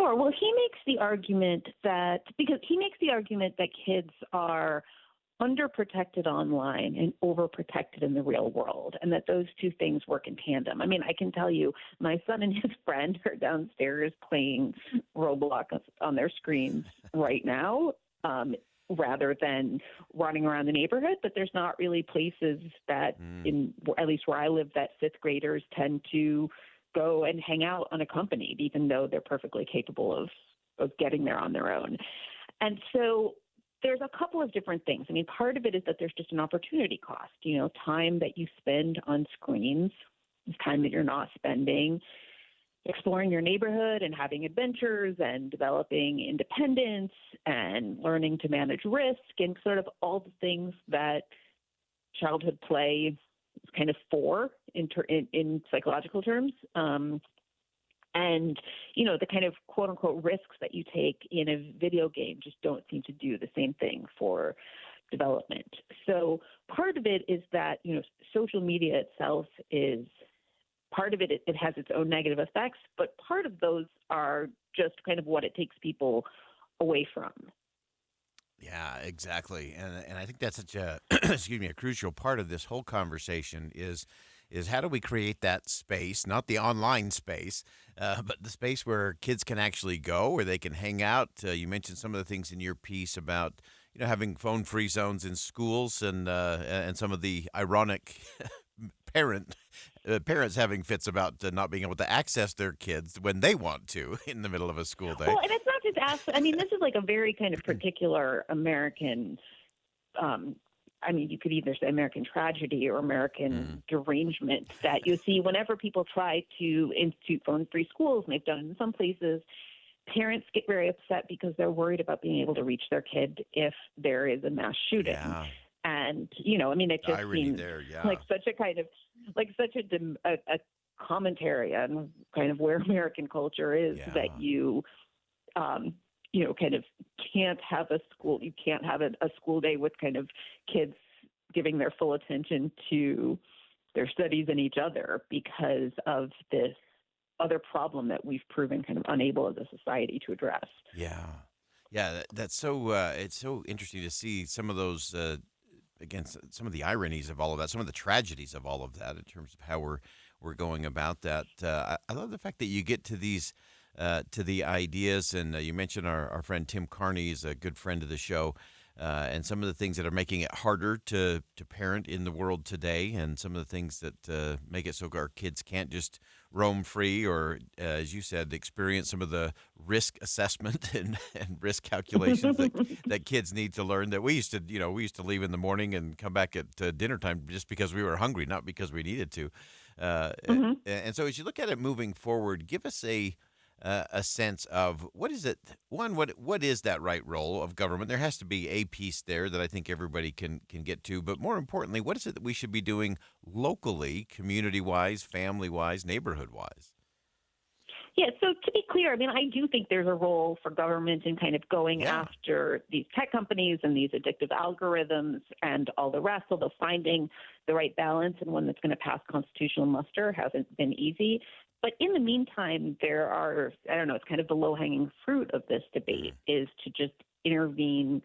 Sure. Well, he makes the argument that kids are underprotected online and overprotected in the real world, and that those two things work in tandem. I mean, I can tell you, my son and his friend are downstairs playing Roblox on their screens right now, rather than running around the neighborhood. But there's not really places that, at least where I live, that fifth graders tend to go and hang out unaccompanied, even though they're perfectly capable of getting there on their own. And so there's a couple of different things. I mean, part of it is that there's just an opportunity cost. You know, time that you spend on screens is time that you're not spending exploring your neighborhood and having adventures and developing independence and learning to manage risk and sort of all the things that childhood play is kind of for in psychological terms. And, you know, the kind of quote unquote risks that you take in a video game just don't seem to do the same thing for development. So part of it is that, you know, social media itself is part of it. It has its own negative effects, but part of those are just kind of what it takes people away from. Yeah, exactly. And I think that's such a excuse me, a crucial part of this whole conversation is how do we create that space, not the online space, but the space where kids can actually go, where they can hang out. You mentioned some of the things in your piece about, you know, having phone-free zones in schools and some of the ironic parents having fits about not being able to access their kids when they want to in the middle of a school day. Well, and it's not just I mean, this is like a very kind of particular American. I mean, you could either say American tragedy or American derangement that you see whenever people try to institute phone-free schools, and they've done it in some places. Parents get very upset because they're worried about being able to reach their kid if there is a mass shooting. Yeah. And, you know, I mean, it just seems like such a kind of a commentary on kind of where American culture is that you know, kind of can't have a school. You can't have a school day with kind of kids giving their full attention to their studies and each other because of this other problem that we've proven kind of unable as a society to address. Yeah. Yeah. That's so, it's so interesting to see some of those, again, some of the ironies of all of that, some of the tragedies of all of that in terms of how we're going about that. I love the fact that you get to these, to the ideas, and you mentioned our friend Tim Carney is a good friend of the show, and some of the things that are making it harder to parent in the world today, and some of the things that make it so our kids can't just roam free or, as you said, experience some of the risk assessment and risk calculations that kids need to learn that we used to leave in the morning and come back at dinner time just because we were hungry, not because we needed to. And so as you look at it moving forward, give us a sense of what is it? One, what is that right role of government? There has to be a piece there that I think everybody can get to. But more importantly, what is it that we should be doing locally, community-wise, family-wise, neighborhood-wise? Yeah, so to be clear, I mean, I do think there's a role for government in kind of going after these tech companies and these addictive algorithms and all the rest, although finding the right balance and one that's going to pass constitutional muster hasn't been easy. But in the meantime, there are, I don't know, it's kind of the low-hanging fruit of this debate is to just intervene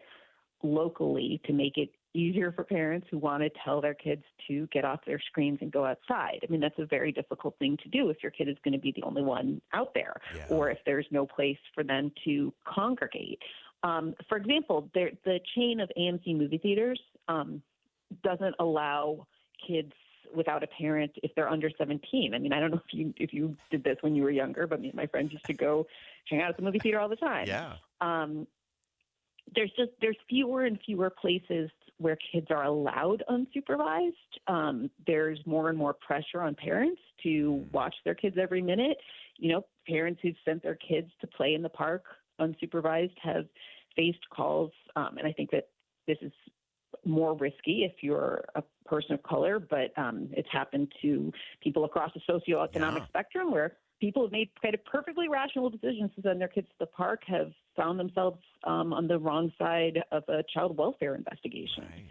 locally to make it easier for parents who want to tell their kids to get off their screens and go outside. I mean, that's a very difficult thing to do if your kid is going to be the only one out there or if there's no place for them to congregate. For example, the chain of AMC movie theaters doesn't allow kids without a parent if they're under 17. I mean, I don't know if you did this when you were younger, but me and my friends used to go hang out at the movie theater all the time. Yeah. There's fewer and fewer places where kids are allowed unsupervised. There's more and more pressure on parents to watch their kids every minute. You know, parents who've sent their kids to play in the park unsupervised have faced calls, and I think that this is more risky if you're a person of color, but it's happened to people across the socioeconomic spectrum where people have made kind of perfectly rational decisions to send their kids to the park have found themselves on the wrong side of a child welfare investigation. Right.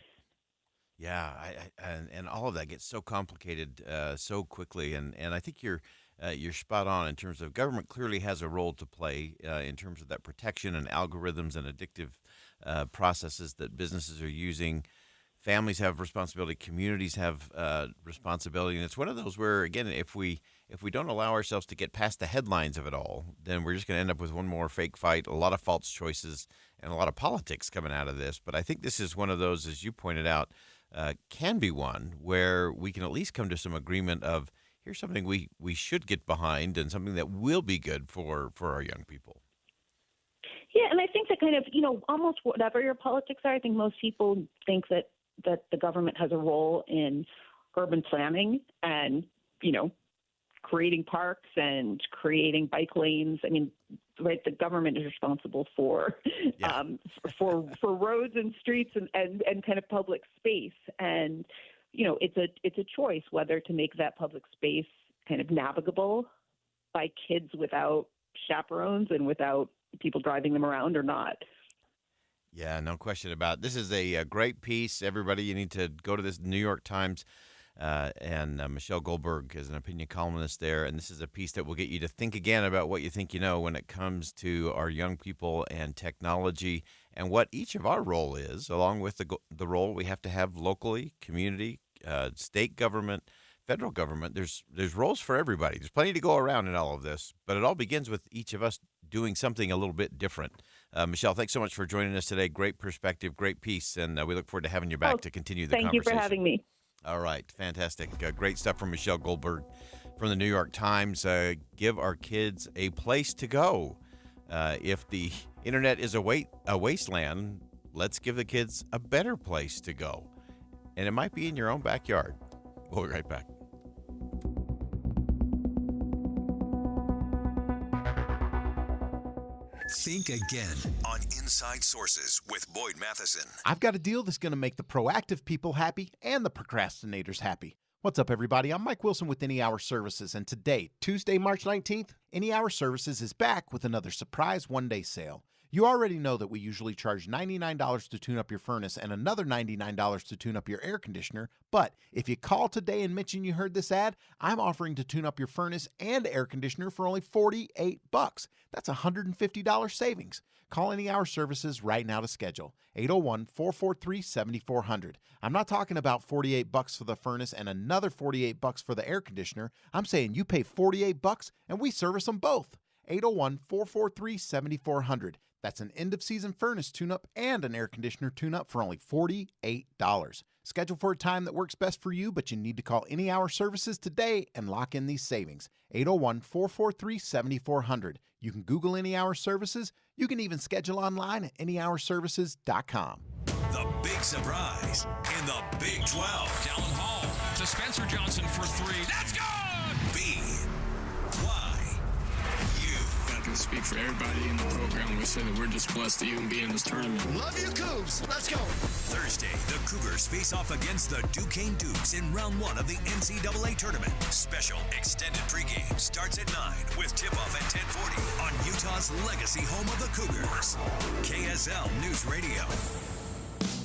Yeah, and all of that gets so complicated so quickly, and I think you're you're spot on in terms of government clearly has a role to play in terms of that protection and algorithms and addictive processes that businesses are using. Families have responsibility, communities have responsibility, and it's one of those where, again, if we don't allow ourselves to get past the headlines of it all, then we're just going to end up with one more fake fight, a lot of false choices, and a lot of politics coming out of this. But I think this is one of those, as you pointed out, can be one where we can at least come to some agreement of here's something we should get behind and something that will be good for our young people. Yeah, and I think that kind of, almost whatever your politics are, I think most people think that the government has a role in urban planning and, creating parks and creating bike lanes. I mean, right, the government is responsible for for roads and streets and kind of public space. And, it's a choice whether to make that public space kind of navigable by kids without chaperones and without people driving them around or not. Yeah, no question about it. This is a great piece. Everybody, you need to go to this New York Times, and Michelle Goldberg is an opinion columnist there, and this is a piece that will get you to think again about what you think you know when it comes to our young people and technology and what each of our role is, along with the role we have to have locally, community, state government, federal government. There's roles for everybody. There's plenty to go around in all of this, but it all begins with each of us doing something a little bit different. Michelle, thanks so much for joining us today. Great perspective, great piece, and we look forward to having you back to continue the conversation. Thank you for having me. All right, fantastic. Great stuff from Michelle Goldberg from the New York Times. Give our kids a place to go. If the internet is a wasteland, let's give the kids a better place to go. And it might be in your own backyard. We'll be right back. Think again on Inside Sources with Boyd Matheson. I've got a deal that's going to make the proactive people happy and the procrastinators happy. What's up, everybody? I'm Mike Wilson with Any Hour Services, and today, Tuesday, March 19th, Any Hour Services is back with another surprise one-day sale. You already know that we usually charge $99 to tune up your furnace and another $99 to tune up your air conditioner, but if you call today and mention you heard this ad, I'm offering to tune up your furnace and air conditioner for only $48. That's $150 savings. Call Any Hour Services right now to schedule. 801-443-7400. I'm not talking about $48 for the furnace and another $48 for the air conditioner. I'm saying you pay $48 and we service them both. 801-443-7400. That's an end-of-season furnace tune-up and an air conditioner tune-up for only $48. Schedule for a time that works best for you, but you need to call Any Hour Services today and lock in these savings. 801-443-7400. You can Google Any Hour Services. You can even schedule online at anyhourservices.com. The big surprise in the Big 12. Dallin Hall to Spencer Johnson for three. That's good! BYU. I can speak for everybody in the program. We say that we're just blessed to even be in this tournament. Love you, Cougs. Let's go. Thursday, the Cougars face off against the Duquesne Dukes in round one of the NCAA tournament. Special extended pregame starts at 9 with tip-off at 10:40 on Utah's legacy home of the Cougars. KSL News Radio.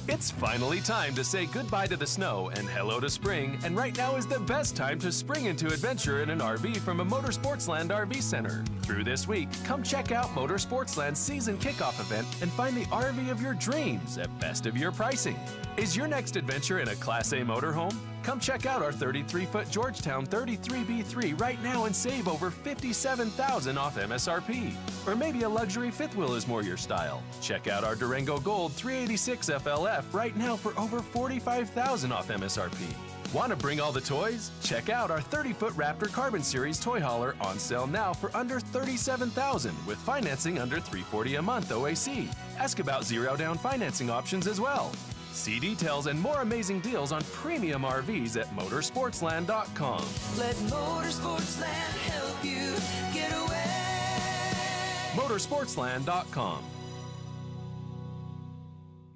It's finally time to say goodbye to the snow and hello to spring, and right now is the best time to spring into adventure in an RV from a Motorsportsland RV Center. Through this week, come check out Motorsportsland's season kickoff event and find the RV of your dreams at best of your pricing. Is your next adventure in a Class A motorhome? Come check out our 33-foot Georgetown 33B3 right now and save over $57,000 off MSRP. Or maybe a luxury fifth wheel is more your style. Check out our Durango Gold 386 FLF right now for over $45,000 off MSRP. Want to bring all the toys? Check out our 30-foot Raptor Carbon Series toy hauler on sale now for under $37,000 with financing under $340 a month OAC. Ask about zero-down financing options as well. See details and more amazing deals on premium RVs at motorsportsland.com. Let Motorsportsland help you get away. Motorsportsland.com.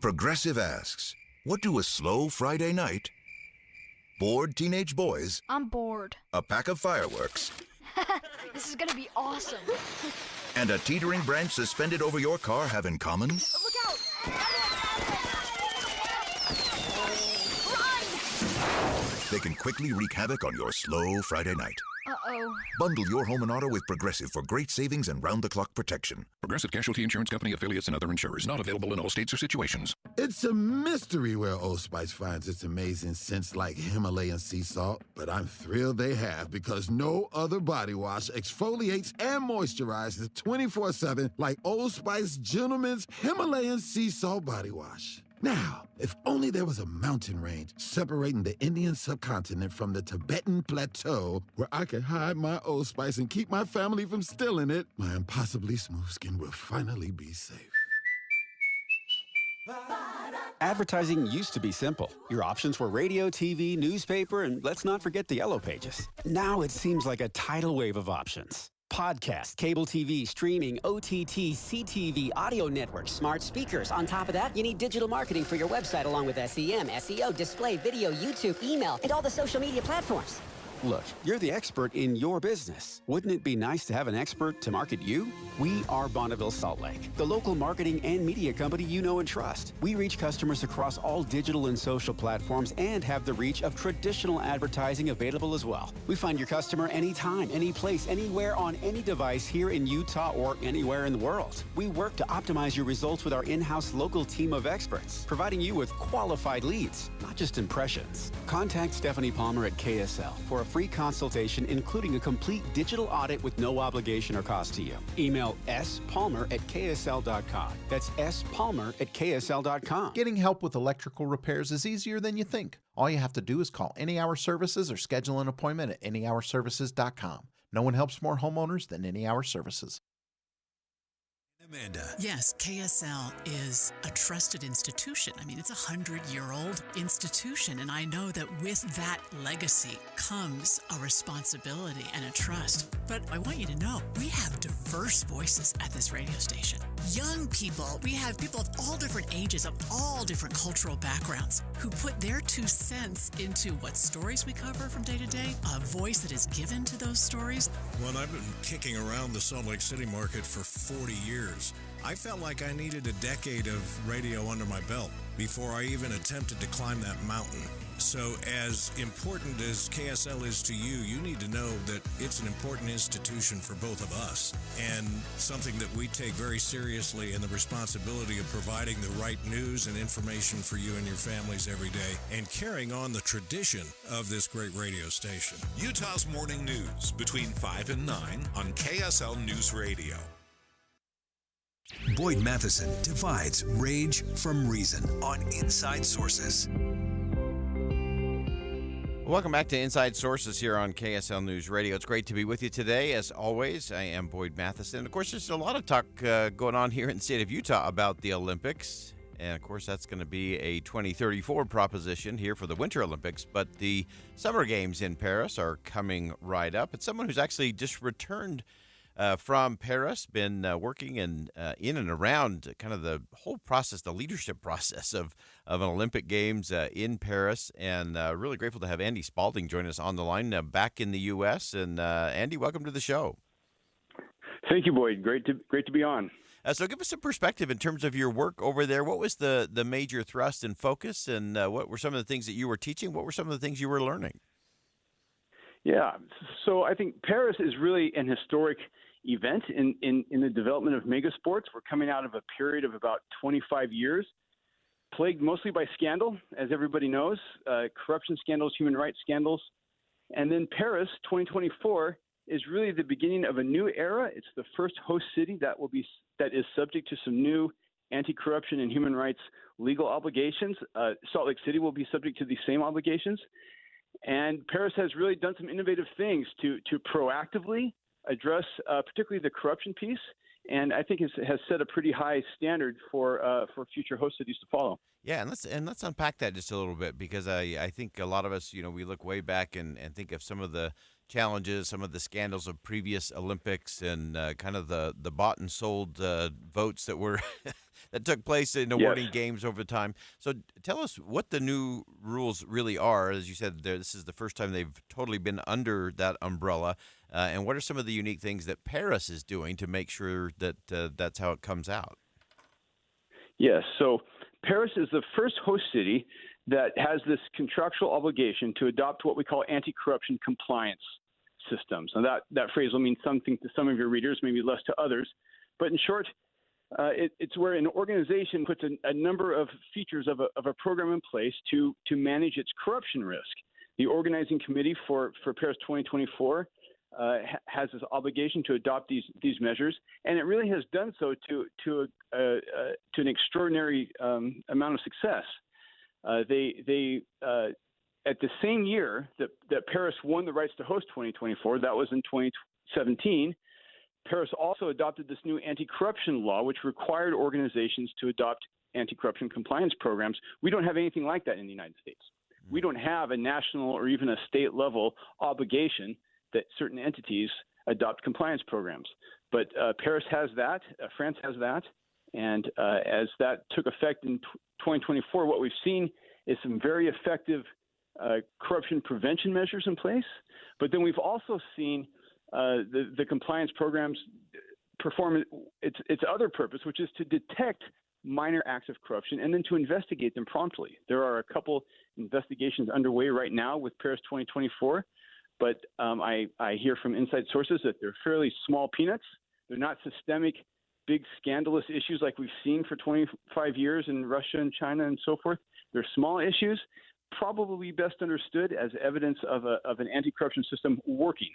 Progressive asks, what do a slow Friday night, bored teenage boys, I'm bored, a pack of fireworks, this is gonna be awesome, and a teetering branch suspended over your car have in common? Look out! They can quickly wreak havoc on your slow Friday night. Uh-oh. Bundle your home and auto with Progressive for great savings and round-the-clock protection. Progressive Casualty Insurance Company, affiliates, and other insurers. Not available in all states or situations. It's a mystery where Old Spice finds its amazing scents like Himalayan sea salt, but I'm thrilled they have because no other body wash exfoliates and moisturizes 24/7 like Old Spice Gentleman's Himalayan sea salt body wash. Now, if only there was a mountain range separating the Indian subcontinent from the Tibetan plateau where I could hide my Old Spice and keep my family from stealing it, my impossibly smooth skin will finally be safe. Advertising used to be simple. Your options were radio, TV, newspaper, and let's not forget the yellow pages. Now it seems like a tidal wave of options. Podcast, cable TV, streaming, OTT, CTV, audio networks, smart speakers. On top of that, you need digital marketing for your website along with SEM, SEO, display, video, YouTube, email, and all the social media platforms. Look, you're the expert in your business. Wouldn't it be nice to have an expert to market you? We are Bonneville Salt Lake, the local marketing and media company you know and trust. We reach customers across all digital and social platforms and have the reach of traditional advertising available as well. We find your customer anytime, any place, anywhere on any device here in Utah or anywhere in the world. We work to optimize your results with our in-house local team of experts, providing you with qualified leads, not just impressions. Contact Stephanie Palmer at KSL for a free consultation, including a complete digital audit with no obligation or cost to you. Email spalmer@ksl.com. That's spalmer@ksl.com. Getting help with electrical repairs is easier than you think. All you have to do is call Any Hour Services or schedule an appointment at anyhourservices.com. No one helps more homeowners than Any Hour Services. Amanda. Yes, KSL is a trusted institution. I mean, it's a 100-year-old institution, and I know that with that legacy comes a responsibility and a trust. But I want you to know, we have diverse voices at this radio station. Young people, we have people of all different ages, of all different cultural backgrounds, who put their 2 cents into what stories we cover from day to day, a voice that is given to those stories. Well, I've been kicking around the Salt Lake City market for 40 years. I felt like I needed a decade of radio under my belt before I even attempted to climb that mountain. So as important as KSL is to you, you need to know that it's an important institution for both of us and something that we take very seriously, in the responsibility of providing the right news and information for you and your families every day and carrying on the tradition of this great radio station. Utah's Morning News between 5 and 9 on KSL News Radio. Boyd Matheson divides rage from reason on Inside Sources. Welcome back to Inside Sources here on KSL News Radio. It's great to be with you today. As always, I am Boyd Matheson. Of course, there's a lot of talk going on here in the state of Utah about the Olympics. And, of course, that's going to be a 2034 proposition here for the Winter Olympics. But the Summer Games in Paris are coming right up. It's someone who's actually just returned from Paris, been working in and around kind of the whole process, the leadership process of an Olympic Games in Paris, and really grateful to have Andy Spalding join us on the line back in the U.S. And Andy, welcome to the show. Thank you, Boyd. Great to be on. So give us some perspective in terms of your work over there. What was the major thrust and focus, and what were some of the things that you were teaching? What were some of the things you were learning? Yeah, so I think Paris is really an historic event in the development of mega sports. We're coming out of a period of about 25 years, plagued mostly by scandal, as everybody knows, corruption scandals, human rights scandals. And then Paris 2024 is really the beginning of a new era. It's the first host city that is subject to some new anti-corruption and human rights legal obligations. Salt Lake City will be subject to these same obligations. And Paris has really done some innovative things to proactively address particularly the corruption piece, and I think has set a pretty high standard for future host cities to follow. Yeah, and let's unpack that just a little bit, because I think a lot of us, we look way back and think of some of the challenges, some of the scandals of previous Olympics, and kind of the bought and sold votes that were that took place in awarding games over time. So tell us what the new rules really are. As you said, this is the first time they've totally been under that umbrella. And what are some of the unique things that Paris is doing to make sure that that's how it comes out? Yes. So Paris is the first host city that has this contractual obligation to adopt what we call anti-corruption compliance systems. Now that phrase will mean something to some of your readers, maybe less to others. But in short, it's where an organization puts a number of features of a program in place to manage its corruption risk. The organizing committee for Paris 2024 has this obligation to adopt these measures, and it really has done so to an extraordinary amount of success. They at the same year that Paris won the rights to host 2024, that was in 2017. Paris also adopted this new anti-corruption law, which required organizations to adopt anti-corruption compliance programs. We don't have anything like that in the United States. We don't have a national or even a state level obligation that certain entities adopt compliance programs. But Paris has that, France has that, and as that took effect in 2024, what we've seen is some very effective corruption prevention measures in place. But then we've also seen the compliance programs perform its other purpose, which is to detect minor acts of corruption and then to investigate them promptly. There are a couple investigations underway right now with Paris 2024, but I hear from inside sources that they're fairly small peanuts. They're not systemic, big scandalous issues like we've seen for 25 years in Russia and China and so forth. They're small issues, probably best understood as evidence of an anti-corruption system working.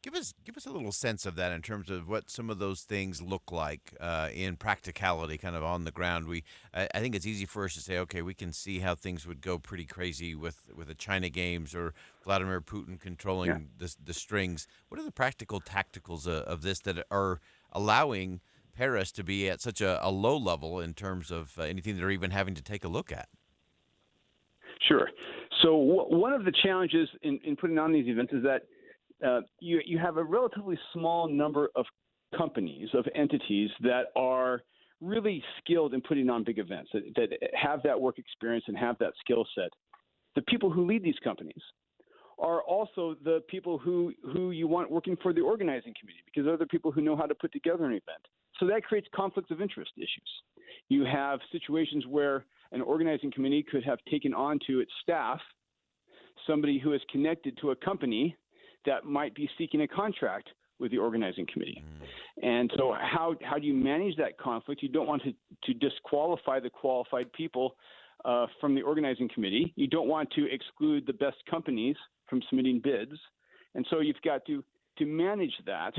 Give us a little sense of that in terms of what some of those things look like in practicality, kind of on the ground. I think it's easy for us to say, okay, we can see how things would go pretty crazy with the China games or Vladimir Putin controlling the strings. What are the practical tacticals of this that are allowing Paris to be at such a low level in terms of anything they're even having to take a look at? Sure. So one of the challenges in putting on these events is that you have a relatively small number of companies, of entities that are really skilled in putting on big events, that have that work experience and have that skill set. The people who lead these companies are also the people who you want working for the organizing committee, because they're the people who know how to put together an event. So that creates conflicts of interest issues. You have situations where an organizing committee could have taken on to its staff somebody who is connected to a company that might be seeking a contract with the organizing committee. And so how do you manage that conflict? You don't want to disqualify the qualified people from the organizing committee. You don't want to exclude the best companies from submitting bids. And so you've got to manage that.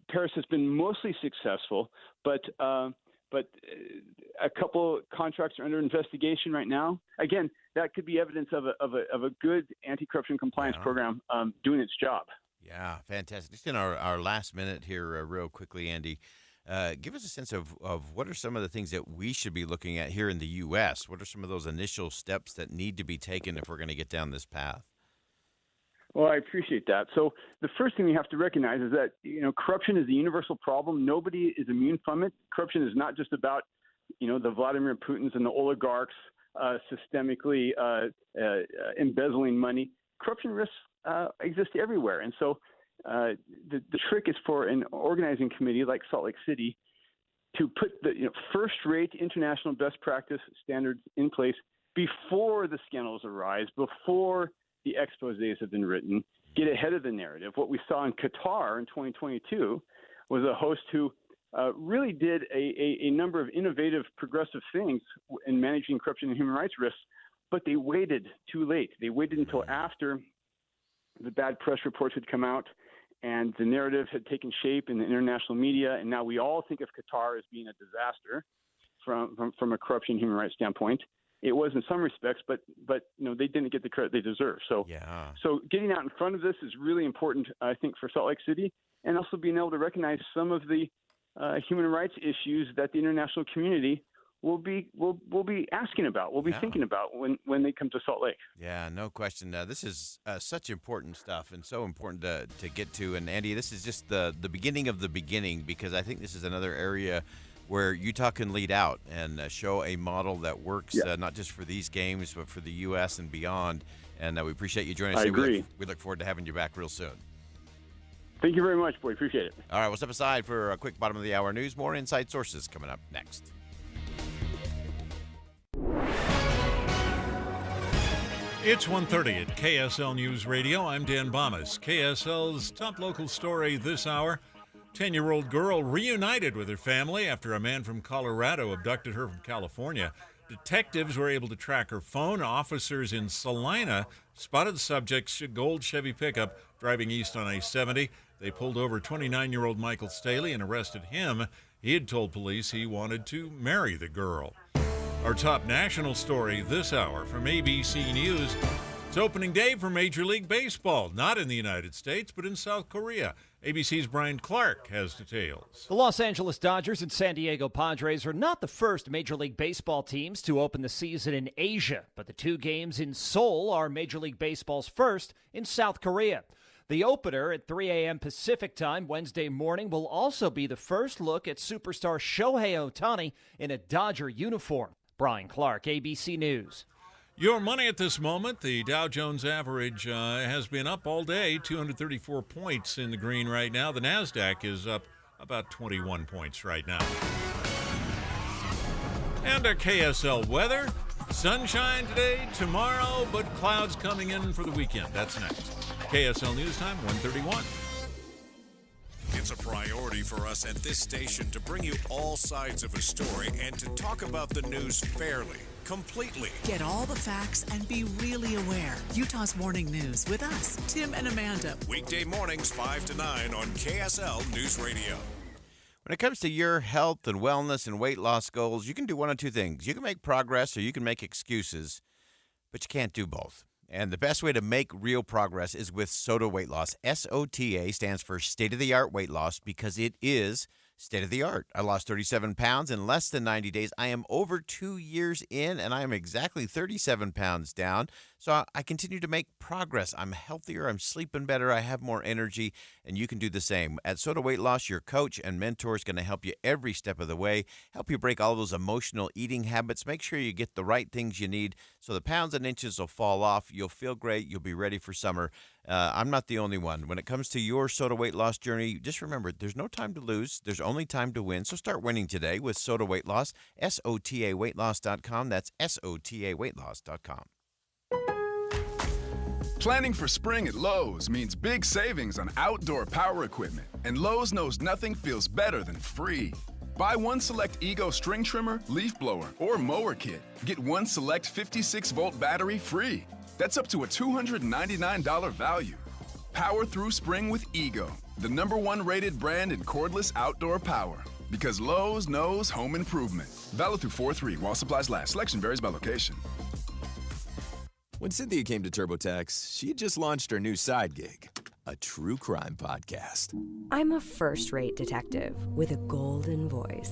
Paris has been mostly successful, but a couple contracts are under investigation right now. Again, that could be evidence of a good anti-corruption compliance program doing its job. Yeah, fantastic. Just in our last minute here, real quickly, Andy, give us a sense of what are some of the things that we should be looking at here in the U.S.? What are some of those initial steps that need to be taken if we're going to get down this path? Well, I appreciate that. So the first thing you have to recognize is that, corruption is a universal problem. Nobody is immune from it. Corruption is not just about, the Vladimir Putins and the oligarchs systemically embezzling money. Corruption risks exist everywhere. And so the trick is for an organizing committee like Salt Lake City to put the first-rate international best practice standards in place before the scandals arise, before the exposés have been written, get ahead of the narrative. What we saw in Qatar in 2022 was a host who really did a number of innovative, progressive things in managing corruption and human rights risks, but they waited too late. They waited until after the bad press reports had come out and the narrative had taken shape in the international media, and now we all think of Qatar as being a disaster from a corruption and human rights standpoint. It was in some respects, but they didn't get the credit they deserve. So getting out in front of this is really important, I think, for Salt Lake City, and also being able to recognize some of the human rights issues that the international community will be asking about, will be thinking about when they come to Salt Lake. Yeah, no question. This is such important stuff and so important to get to. And Andy, this is just the beginning of the beginning, because I think this is another area where Utah can lead out and show a model that works not just for these games, but for the U.S. and beyond. And we appreciate you joining us. I agree. We look forward to having you back real soon. Thank you very much, boy. Appreciate it. All right, we'll step aside for a quick bottom of the hour news. More Inside Sources coming up next. It's 1:30 at KSL News Radio. I'm Dan Bomas. KSL's top local story this hour. 10-year-old girl reunited with her family after a man from Colorado abducted her from California. Detectives were able to track her phone. Officers in Salina spotted the subject's gold Chevy pickup driving east on I-70. They pulled over 29-year-old Michael Staley and arrested him. He had told police he wanted to marry the girl. Our top national story this hour from ABC News. It's opening day for Major League Baseball, not in the United States, but in South Korea. ABC's Brian Clark has details. The Los Angeles Dodgers and San Diego Padres are not the first Major League Baseball teams to open the season in Asia, but the two games in Seoul are Major League Baseball's first in South Korea. The opener at 3 a.m. Pacific time Wednesday morning will also be the first look at superstar Shohei Ohtani in a Dodger uniform. Brian Clark, ABC News. Your money at this moment, the Dow Jones average has been up all day, 234 points in the green right now. The NASDAQ is up about 21 points right now. And our KSL weather, sunshine today, tomorrow, but clouds coming in for the weekend. That's next. KSL News Time, 1:31. It's a priority for us at this station to bring you all sides of a story and to talk about the news fairly, completely. Get all the facts and be really aware. Utah's Morning News with us, Tim and Amanda. Weekday mornings 5 to 9 on KSL News Radio. When it comes to your health and wellness and weight loss goals, you can do one of two things. You can make progress or you can make excuses, but you can't do both. And the best way to make real progress is with SOTA Weight Loss. SOTA stands for state-of-the-art weight loss because it is state-of-the-art. I lost 37 pounds in less than 90 days. I am over 2 years in, and I am exactly 37 pounds down. So I continue to make progress. I'm healthier. I'm sleeping better. I have more energy, and you can do the same. At SOTA Weight Loss, your coach and mentor is going to help you every step of the way, help you break all those emotional eating habits, make sure you get the right things you need so the pounds and inches will fall off. You'll feel great. You'll be ready for summer. I'm not the only one. When it comes to your SOTA weight loss journey, just remember, there's no time to lose. There's only time to win. So start winning today with SOTA Weight Loss, SOTAweightloss.com. That's SOTAweightloss.com. Planning for spring at Lowe's means big savings on outdoor power equipment, and Lowe's knows nothing feels better than free. Buy one select Ego string trimmer, leaf blower, or mower kit. Get one select 56-volt battery free. That's up to a $299 value. Power through spring with Ego, the #1 rated brand in cordless outdoor power. Because Lowe's knows home improvement. Valid through 4/3 while supplies last. Selection varies by location. When Cynthia came to TurboTax, she had just launched her new side gig, a true crime podcast. I'm a first-rate detective with a golden voice.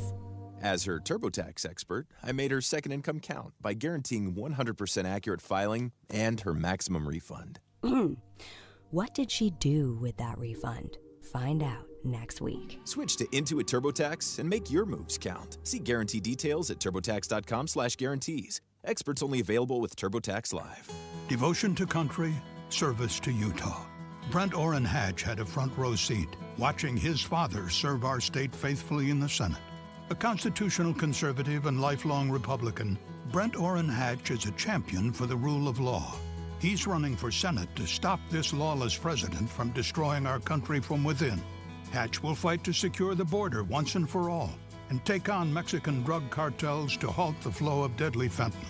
As her TurboTax expert, I made her second income count by guaranteeing 100% accurate filing and her maximum refund. What did she do with that refund? Find out next week. Switch to Intuit TurboTax and make your moves count. See guarantee details at turbotax.com/guarantees. Experts only available with TurboTax Live. Devotion to country, service to Utah. Brent Orrin Hatch had a front row seat, watching his father serve our state faithfully in the Senate. A constitutional conservative and lifelong Republican, Brent Orrin Hatch is a champion for the rule of law. He's running for Senate to stop this lawless president from destroying our country from within. Hatch will fight to secure the border once and for all and take on Mexican drug cartels to halt the flow of deadly fentanyl.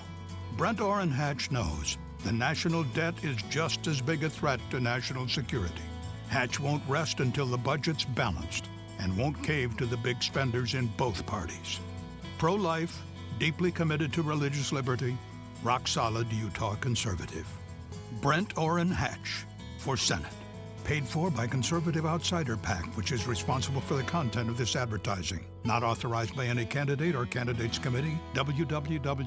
Brent Orrin Hatch knows the national debt is just as big a threat to national security. Hatch won't rest until the budget's balanced and won't cave to the big spenders in both parties. Pro-life, deeply committed to religious liberty, rock-solid Utah conservative. Brent Orrin Hatch for Senate. Paid for by Conservative Outsider PAC, which is responsible for the content of this advertising. Not authorized by any candidate or candidates committee. www.copac.us.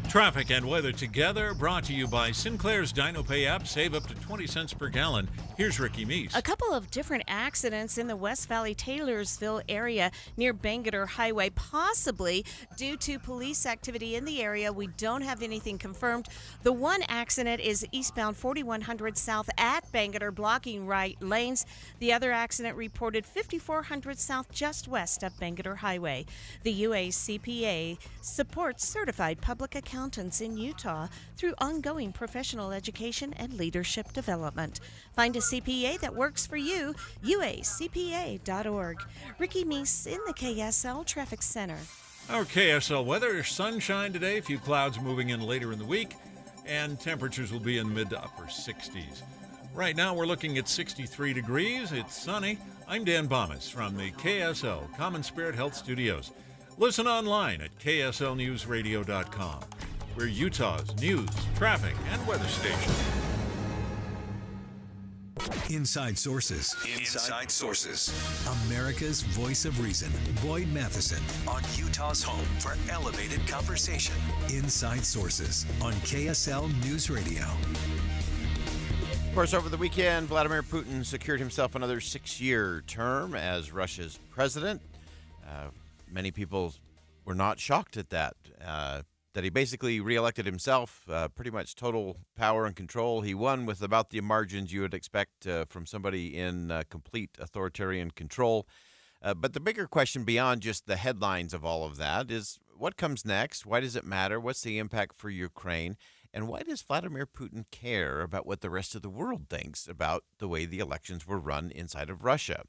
Traffic and weather together, brought to you by Sinclair's DinoPay app. Save up to 20 cents per gallon. Here's Ricky Meese. A couple of different accidents in the West Valley Taylorsville area near Bangerter Highway, possibly due to police activity in the area. We don't have anything confirmed. The one accident is eastbound 4100 south at Bangerter, blocking right lanes. The other accident reported 5400 south just west of Bangerter Highway. The UACPA supports certified public accounting accountants in Utah through ongoing professional education and leadership development. Find a CPA that works for you, uacpa.org. Ricky Meese in the KSL Traffic Center. Our KSL weather, sunshine today, a few clouds moving in later in the week, and temperatures will be in mid to upper 60s. Right now we're looking at 63 degrees. It's sunny. I'm Dan Bomas from the KSL Common Spirit Health Studios. Listen online at kslnewsradio.com. We're Utah's news, traffic, and weather station. Inside Sources. Inside Sources. America's voice of reason. Boyd Matheson on Utah's home for elevated conversation. Inside Sources on KSL News Radio. Of course, over the weekend, Vladimir Putin secured himself another 6-year term as Russia's president. Many people were not shocked at that he basically reelected himself, pretty much total power and control. He won with about the margins you would expect from somebody in complete authoritarian control. But the bigger question beyond just the headlines of all of that is what comes next? Why does it matter? What's the impact for Ukraine? And why does Vladimir Putin care about what the rest of the world thinks about the way the elections were run inside of Russia?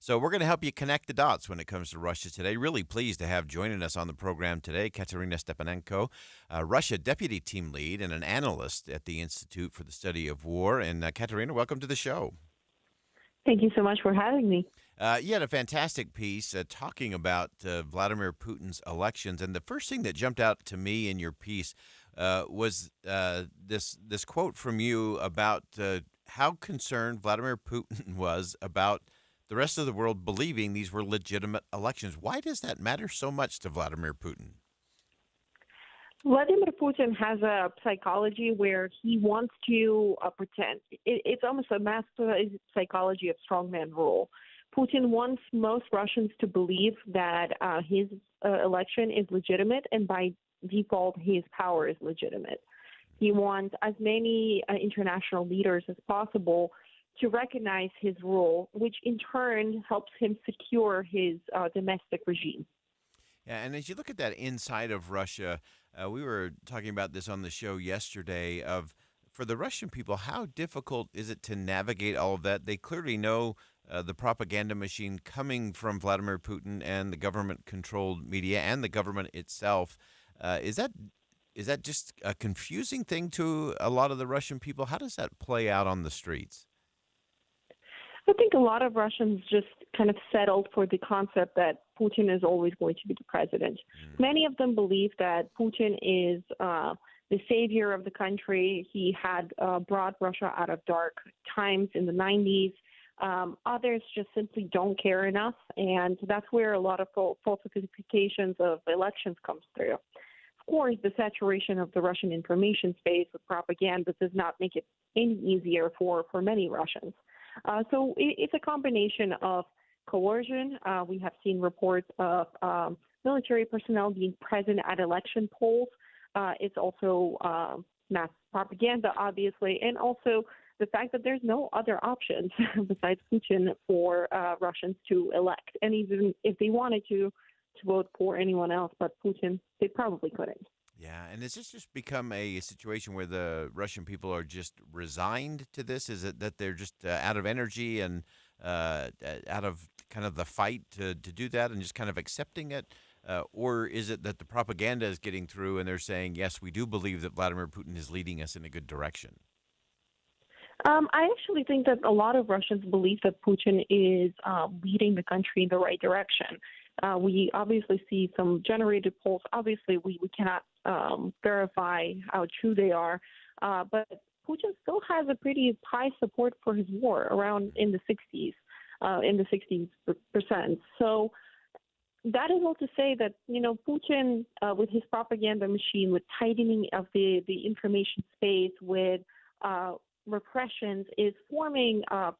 So we're going to help you connect the dots when it comes to Russia today. Really pleased to have joining us on the program today Katerina Stepanenko, Russia Deputy Team Lead and an analyst at the Institute for the Study of War. And Katerina, welcome to the show. Thank you so much for having me. You had a fantastic piece talking about Vladimir Putin's elections. And the first thing that jumped out to me in your piece was this quote from you about how concerned Vladimir Putin was about the rest of the world believing these were legitimate elections. Why does that matter so much to Vladimir Putin? Vladimir Putin has a psychology where he wants to pretend. It's almost a master psychology of strongman rule. Putin wants most Russians to believe that his election is legitimate, and by default, his power is legitimate. He wants as many international leaders as possible to recognize his rule, which in turn helps him secure his domestic regime. Yeah, and as you look at that inside of Russia, we were talking about this on the show yesterday for the Russian people, how difficult is it to navigate all of that? They clearly know the propaganda machine coming from Vladimir Putin and the government-controlled media and the government itself. Is that just a confusing thing to a lot of the Russian people? How does that play out on the streets? I think a lot of Russians just kind of settled for the concept that Putin is always going to be the president. Many of them believe that Putin is the savior of the country. He had brought Russia out of dark times in the 90s. Others just simply don't care enough, and that's where a lot of falsifications of elections comes through. Of course, the saturation of the Russian information space with propaganda does not make it any easier for many Russians. So it's a combination of coercion. We have seen reports of military personnel being present at election polls. It's also mass propaganda, obviously, and also the fact that there's no other options besides Putin for Russians to elect. And even if they wanted to vote for anyone else but Putin, they probably couldn't. Yeah, and has this just become a situation where the Russian people are just resigned to this? Is it that they're just out of energy and out of kind of the fight to do that and just kind of accepting it? Or is it that the propaganda is getting through and they're saying, yes, we do believe that Vladimir Putin is leading us in a good direction? I actually think that a lot of Russians believe that Putin is leading the country in the right direction. We obviously see some generated polls. Obviously, we cannot verify how true they are, but Putin still has a pretty high support for his war, around in the 60%. So that is all to say that, Putin, with his propaganda machine, with tightening of the information space, with repressions, is forming a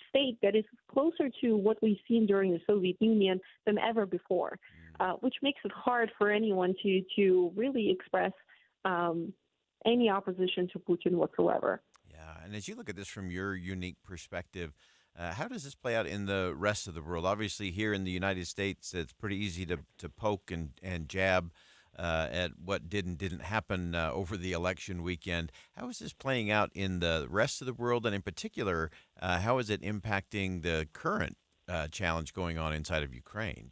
state that is closer to what we've seen during the Soviet Union than ever before, which makes it hard for anyone to really express any opposition to Putin whatsoever. Yeah, and as you look at this from your unique perspective, how does this play out in the rest of the world? Obviously, here in the United States, it's pretty easy to poke and jab at what did and didn't happen over the election weekend. How is this playing out in the rest of the world, and in particular, how is it impacting the current challenge going on inside of Ukraine?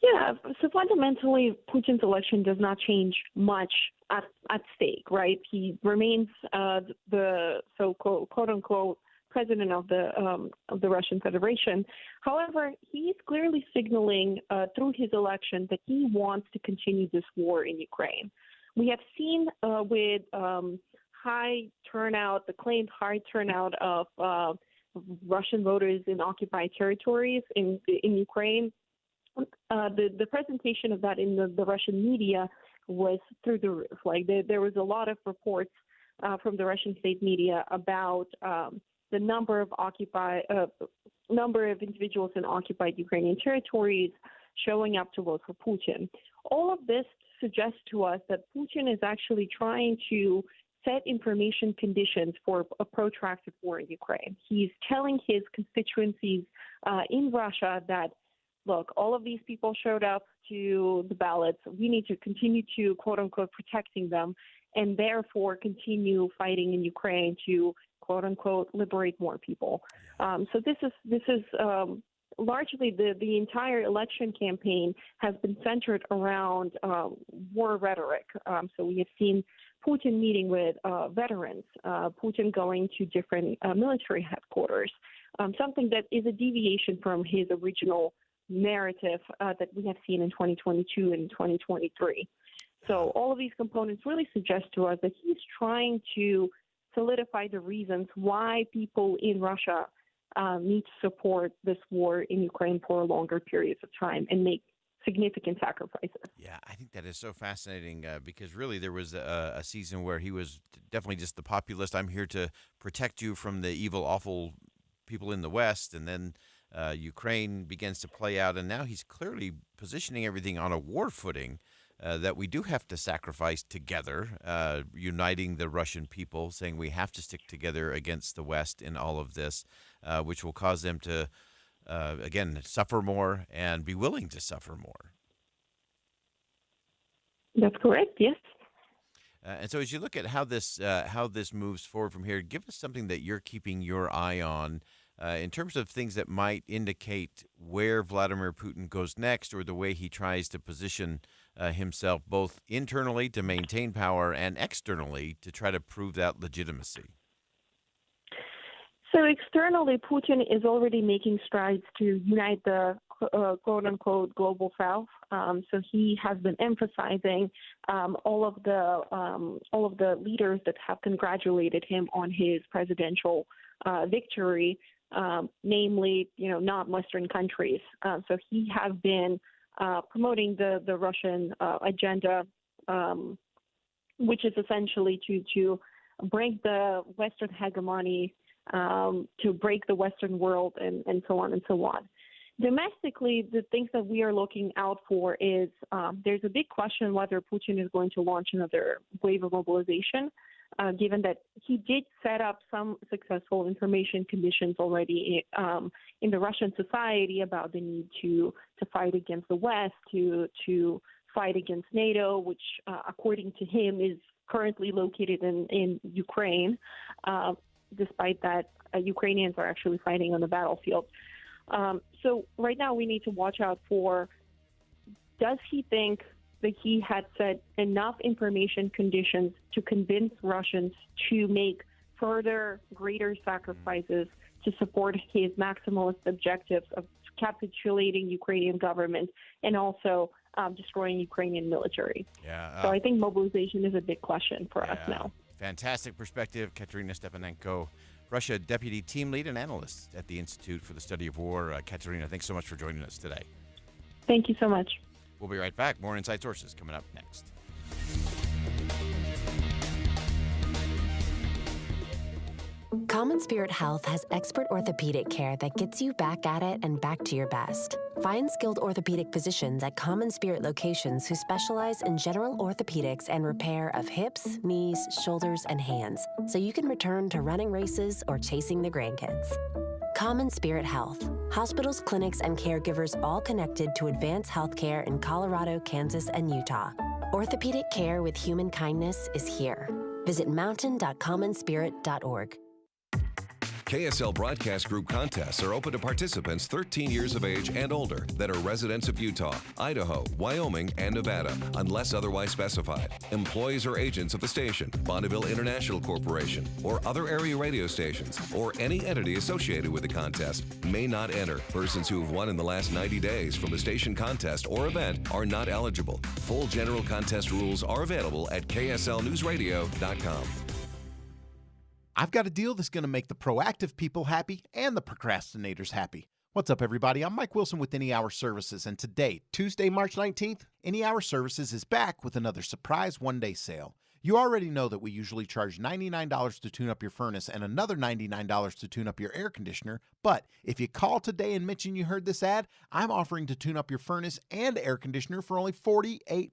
Yeah, so fundamentally, Putin's election does not change much at stake, right? He remains the so-called quote-unquote president of the Russian Federation. However, he's clearly signaling through his election that he wants to continue this war in Ukraine. We have seen with high turnout, the claimed high turnout of Russian voters in occupied territories in Ukraine. The presentation of that in the Russian media was through the roof. Like there was a lot of reports from the Russian state media about the number of individuals in occupied Ukrainian territories showing up to vote for Putin. All of this suggests to us that Putin is actually trying to set information conditions for a protracted war in Ukraine. He's telling his constituencies in Russia that, look, all of these people showed up to the ballots. We need to continue to, quote unquote, protecting them, and therefore continue fighting in Ukraine to, quote unquote, liberate more people. So this is largely the entire election campaign has been centered around war rhetoric. So we have seen Putin meeting with veterans, Putin going to different military headquarters, something that is a deviation from his original narrative that we have seen in 2022 and 2023. So all of these components really suggest to us that he's trying to solidify the reasons why people in Russia need to support this war in Ukraine for longer periods of time and make significant sacrifices. Yeah, I think that is so fascinating because really there was a season where he was definitely just the populist. I'm here to protect you from the evil, awful people in the West, and then Ukraine begins to play out, and now he's clearly positioning everything on a war footing that we do have to sacrifice together, uniting the Russian people, saying we have to stick together against the West in all of this, which will cause them to, again, suffer more and be willing to suffer more. That's correct, yes. And so as you look at how this moves forward from here, give us something that you're keeping your eye on in terms of things that might indicate where Vladimir Putin goes next, or the way he tries to position himself both internally to maintain power and externally to try to prove that legitimacy. So externally, Putin is already making strides to unite the quote-unquote global South. So he has been emphasizing all of the leaders that have congratulated him on his presidential victory, namely, not Western countries. So he has been promoting the Russian agenda, which is essentially to break the Western hegemony, to break the Western world, and so on and so on. Domestically, the things that we are looking out for is there's a big question whether Putin is going to launch another wave of mobilization, given that he did set up some successful information conditions already in the Russian society about the need to fight against the West, to fight against NATO, which, according to him, is currently located in Ukraine. Despite that, Ukrainians are actually fighting on the battlefield. So right now we need to watch out for, does he think that he had set enough information conditions to convince Russians to make further greater sacrifices to support his maximalist objectives of capitulating Ukrainian government and also destroying Ukrainian military? Yeah. So I think mobilization is a big question for us now. Fantastic perspective. Katerina Stepanenko, Russia Deputy Team Lead and Analyst at the Institute for the Study of War. Katerina, thanks so much for joining us today. Thank you so much. We'll be right back. More Inside Sources coming up next. Common Spirit Health has expert orthopedic care that gets you back at it and back to your best. Find skilled orthopedic physicians at Common Spirit locations who specialize in general orthopedics and repair of hips, knees, shoulders, and hands, so you can return to running races or chasing the grandkids. Common Spirit Health. Hospitals, clinics, and caregivers all connected to advance healthcare in Colorado, Kansas, and Utah. Orthopedic care with human kindness is here. Visit mountain.commonspirit.org. KSL Broadcast Group contests are open to participants 13 years of age and older that are residents of Utah, Idaho, Wyoming, and Nevada, unless otherwise specified. Employees or agents of the station, Bonneville International Corporation, or other area radio stations, or any entity associated with the contest may not enter. Persons who have won in the last 90 days from the station contest or event are not eligible. Full general contest rules are available at kslnewsradio.com. I've got a deal that's going to make the proactive people happy and the procrastinators happy. What's up, everybody? I'm Mike Wilson with Any Hour Services, and today, Tuesday, March 19th, Any Hour Services is back with another surprise one-day sale. You already know that we usually charge $99 to tune up your furnace and another $99 to tune up your air conditioner, but if you call today and mention you heard this ad, I'm offering to tune up your furnace and air conditioner for only $48.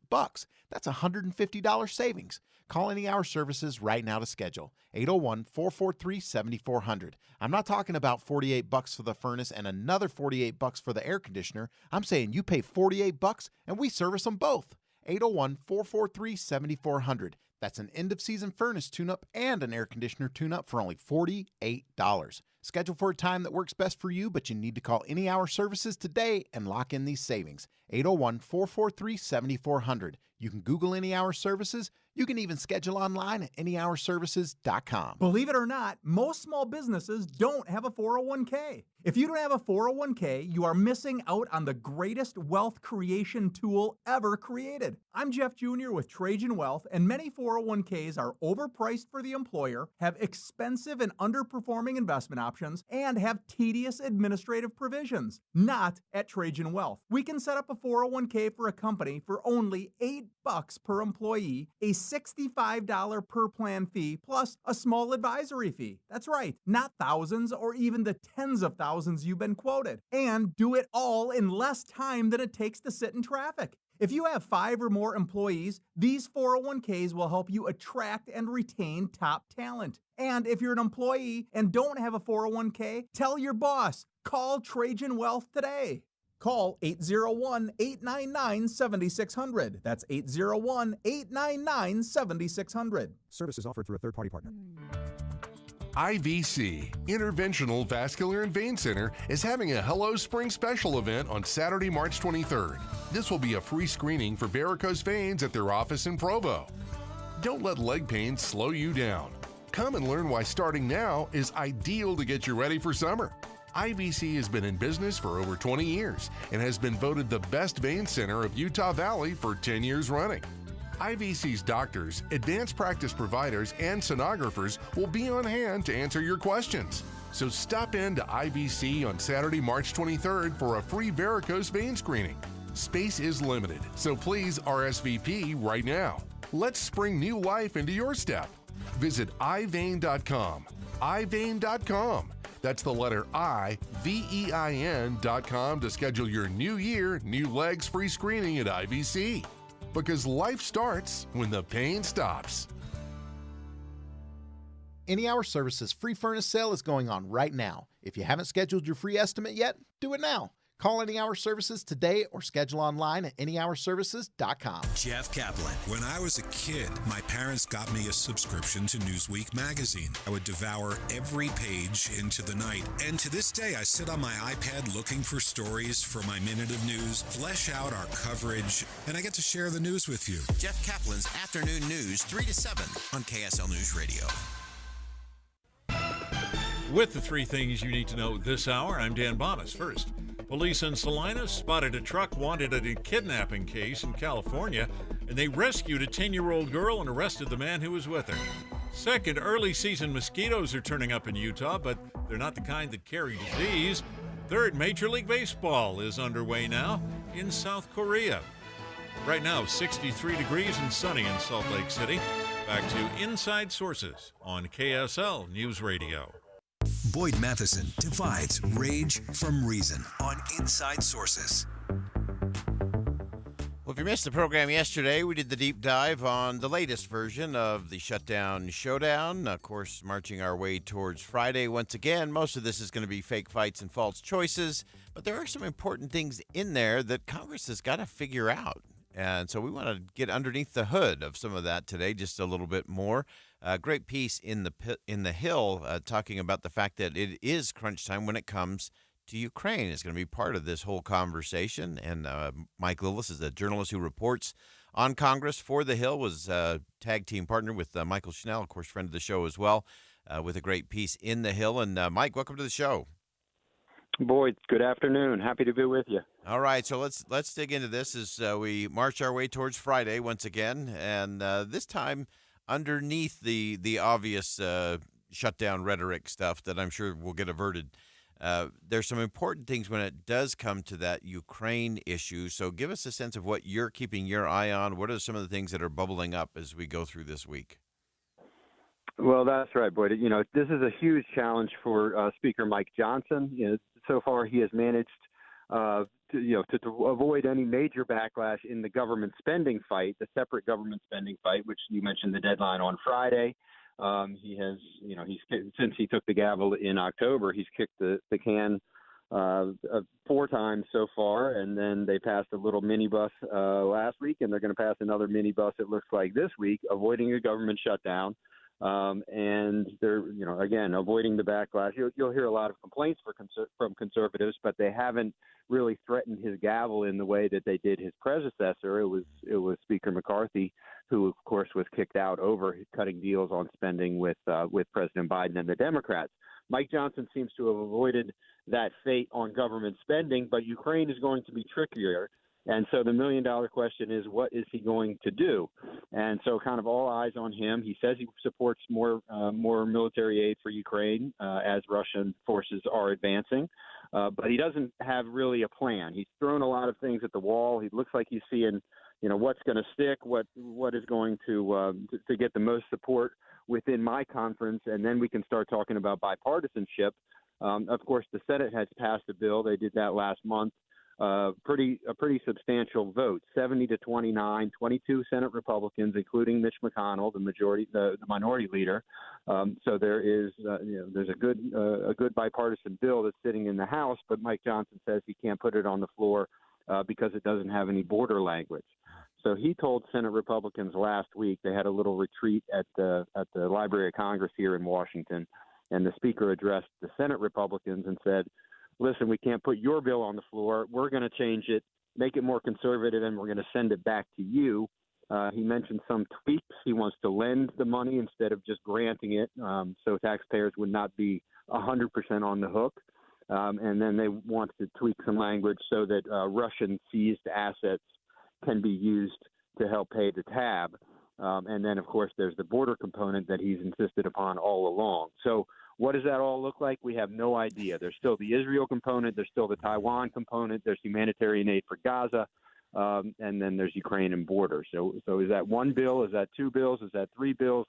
That's $150 savings. Call Any Hour Services right now to schedule. 801-443-7400. I'm not talking about $48 for the furnace and another $48 for the air conditioner. I'm saying you pay $48 and we service them both. 801-443-7400. That's an end-of-season furnace tune-up and an air conditioner tune-up for only $48. Schedule for a time that works best for you, but you need to call Any Hour Services today and lock in these savings. 801-443-7400. You can Google Any Hour Services. You can even schedule online at anyhourservices.com. Believe it or not, most small businesses don't have a 401k. If you don't have a 401k, you are missing out on the greatest wealth creation tool ever created. I'm Jeff Jr. with Trajan Wealth, and many 401ks are overpriced for the employer, have expensive and underperforming investment options, and have tedious administrative provisions. Not at Trajan Wealth. We can set up a 401k for a company for only $8 per employee, a $65 per plan fee, plus a small advisory fee. That's right, not thousands or even the tens of thousands you've been quoted. And do it all in less time than it takes to sit in traffic. If you have 5 or more employees, these 401ks will help you attract and retain top talent. And if you're an employee and don't have a 401k, tell your boss. Call Trajan Wealth today. Call 801-899-7600. That's 801-899-7600. Services offered through a third-party partner. IVC, Interventional Vascular and Vein Center, is having a Hello Spring special event on Saturday, March 23rd. This will be a free screening for varicose veins at their office in Provo. Don't let leg pain slow you down. Come and learn why starting now is ideal to get you ready for summer. IVC has been in business for over 20 years and has been voted the best vein center of Utah Valley for 10 years running. IVC's doctors, advanced practice providers, and sonographers will be on hand to answer your questions. So stop in to IVC on Saturday, March 23rd for a free varicose vein screening. Space is limited, so please RSVP right now. Let's spring new life into your step. Visit ivein.com. ivein.com. That's the letter I, VEIN.com to schedule your new year, new legs free screening at IVC. Because life starts when the pain stops. Any Hour Services free furnace sale is going on right now. If you haven't scheduled your free estimate yet, do it now. Call Any Hour Services today or schedule online at anyhourservices.com. Jeff Kaplan. When I was a kid, my parents got me a subscription to Newsweek magazine. I would devour every page into the night. And to this day, I sit on my iPad looking for stories for my Minute of News, flesh out our coverage, and I get to share the news with you. Jeff Kaplan's Afternoon News, 3 to 7 on KSL News Radio. With the 3 things you need to know this hour, I'm Dan Bomas. First, police in Salinas spotted a truck wanted in a kidnapping case in California, and they rescued a 10-year-old girl and arrested the man who was with her. Second, early season mosquitoes are turning up in Utah, but they're not the kind that carry disease. Third, Major League Baseball is underway now in South Korea. Right now, 63 degrees and sunny in Salt Lake City. Back to Inside Sources on KSL News Radio. Boyd Matheson divides rage from reason on Inside Sources. Well, if you missed the program yesterday, we did the deep dive on the latest version of the Shutdown Showdown. Of course, marching our way towards Friday once again. Most of this is going to be fake fights and false choices, but there are some important things in there that Congress has got to figure out. And so we want to get underneath the hood of some of that today, just a little bit more. Great piece in the Hill talking about the fact that it is crunch time when it comes to Ukraine. Is going to be part of this whole conversation. And Mike Lillis is a journalist who reports on Congress for The Hill, was a tag team partner with Michael Schnell, of course, friend of the show as well, with a great piece in The Hill. And Mike, welcome to the show. Boyd, good afternoon. Happy to be with you. All right, so let's dig into this as we march our way towards Friday once again. And this time underneath the obvious shutdown rhetoric stuff that I'm sure will get averted, there's some important things when it does come to that Ukraine issue. So give us a sense of what you're keeping your eye on. What are some of the things that are bubbling up as we go through this week? Well, that's right, Boyd. You know, this is a huge challenge for Speaker Mike Johnson. You know, so far he has managed to avoid any major backlash in the government spending fight, the separate government spending fight, which you mentioned the deadline on Friday. He has, since he took the gavel in October, he's kicked the can 4 times so far, and then they passed a little minibus last week, and they're going to pass another minibus, it looks like, this week, avoiding a government shutdown. And they're, again, avoiding the backlash. You'll hear a lot of complaints from conservatives, but they haven't really threatened his gavel in the way that they did his predecessor. It was Speaker McCarthy, who, of course, was kicked out over cutting deals on spending with President Biden and the Democrats. Mike Johnson seems to have avoided that fate on government spending, but Ukraine is going to be trickier. And so the million-dollar question is, what is he going to do? And so kind of all eyes on him. He says he supports more military aid for Ukraine as Russian forces are advancing. But he doesn't have really a plan. He's thrown a lot of things at the wall. He looks like he's seeing, what's going to stick, what is going to get the most support within my conference, and then we can start talking about bipartisanship. Of course, the Senate has passed a bill. They did that last month. A pretty substantial vote, 70-29, 22 Senate Republicans, including Mitch McConnell, the minority leader. So there is, there's a good bipartisan bill that's sitting in the House, but Mike Johnson says he can't put it on the floor because it doesn't have any border language. So he told Senate Republicans last week, they had a little retreat at the Library of Congress here in Washington, and the Speaker addressed the Senate Republicans and said, listen, we can't put your bill on the floor. We're going to change it, make it more conservative, and we're going to send it back to you. He mentioned some tweaks. He wants to lend the money instead of just granting it, so taxpayers would not be 100% on the hook. And then they want to tweak some language so that Russian seized assets can be used to help pay the tab. And then, of course, there's the border component that he's insisted upon all along. So what does that all look like? We have no idea. There's still the Israel component. There's still the Taiwan component. There's humanitarian aid for Gaza. And then there's Ukraine and border. So is that one bill? Is that 2 bills? Is that 3 bills?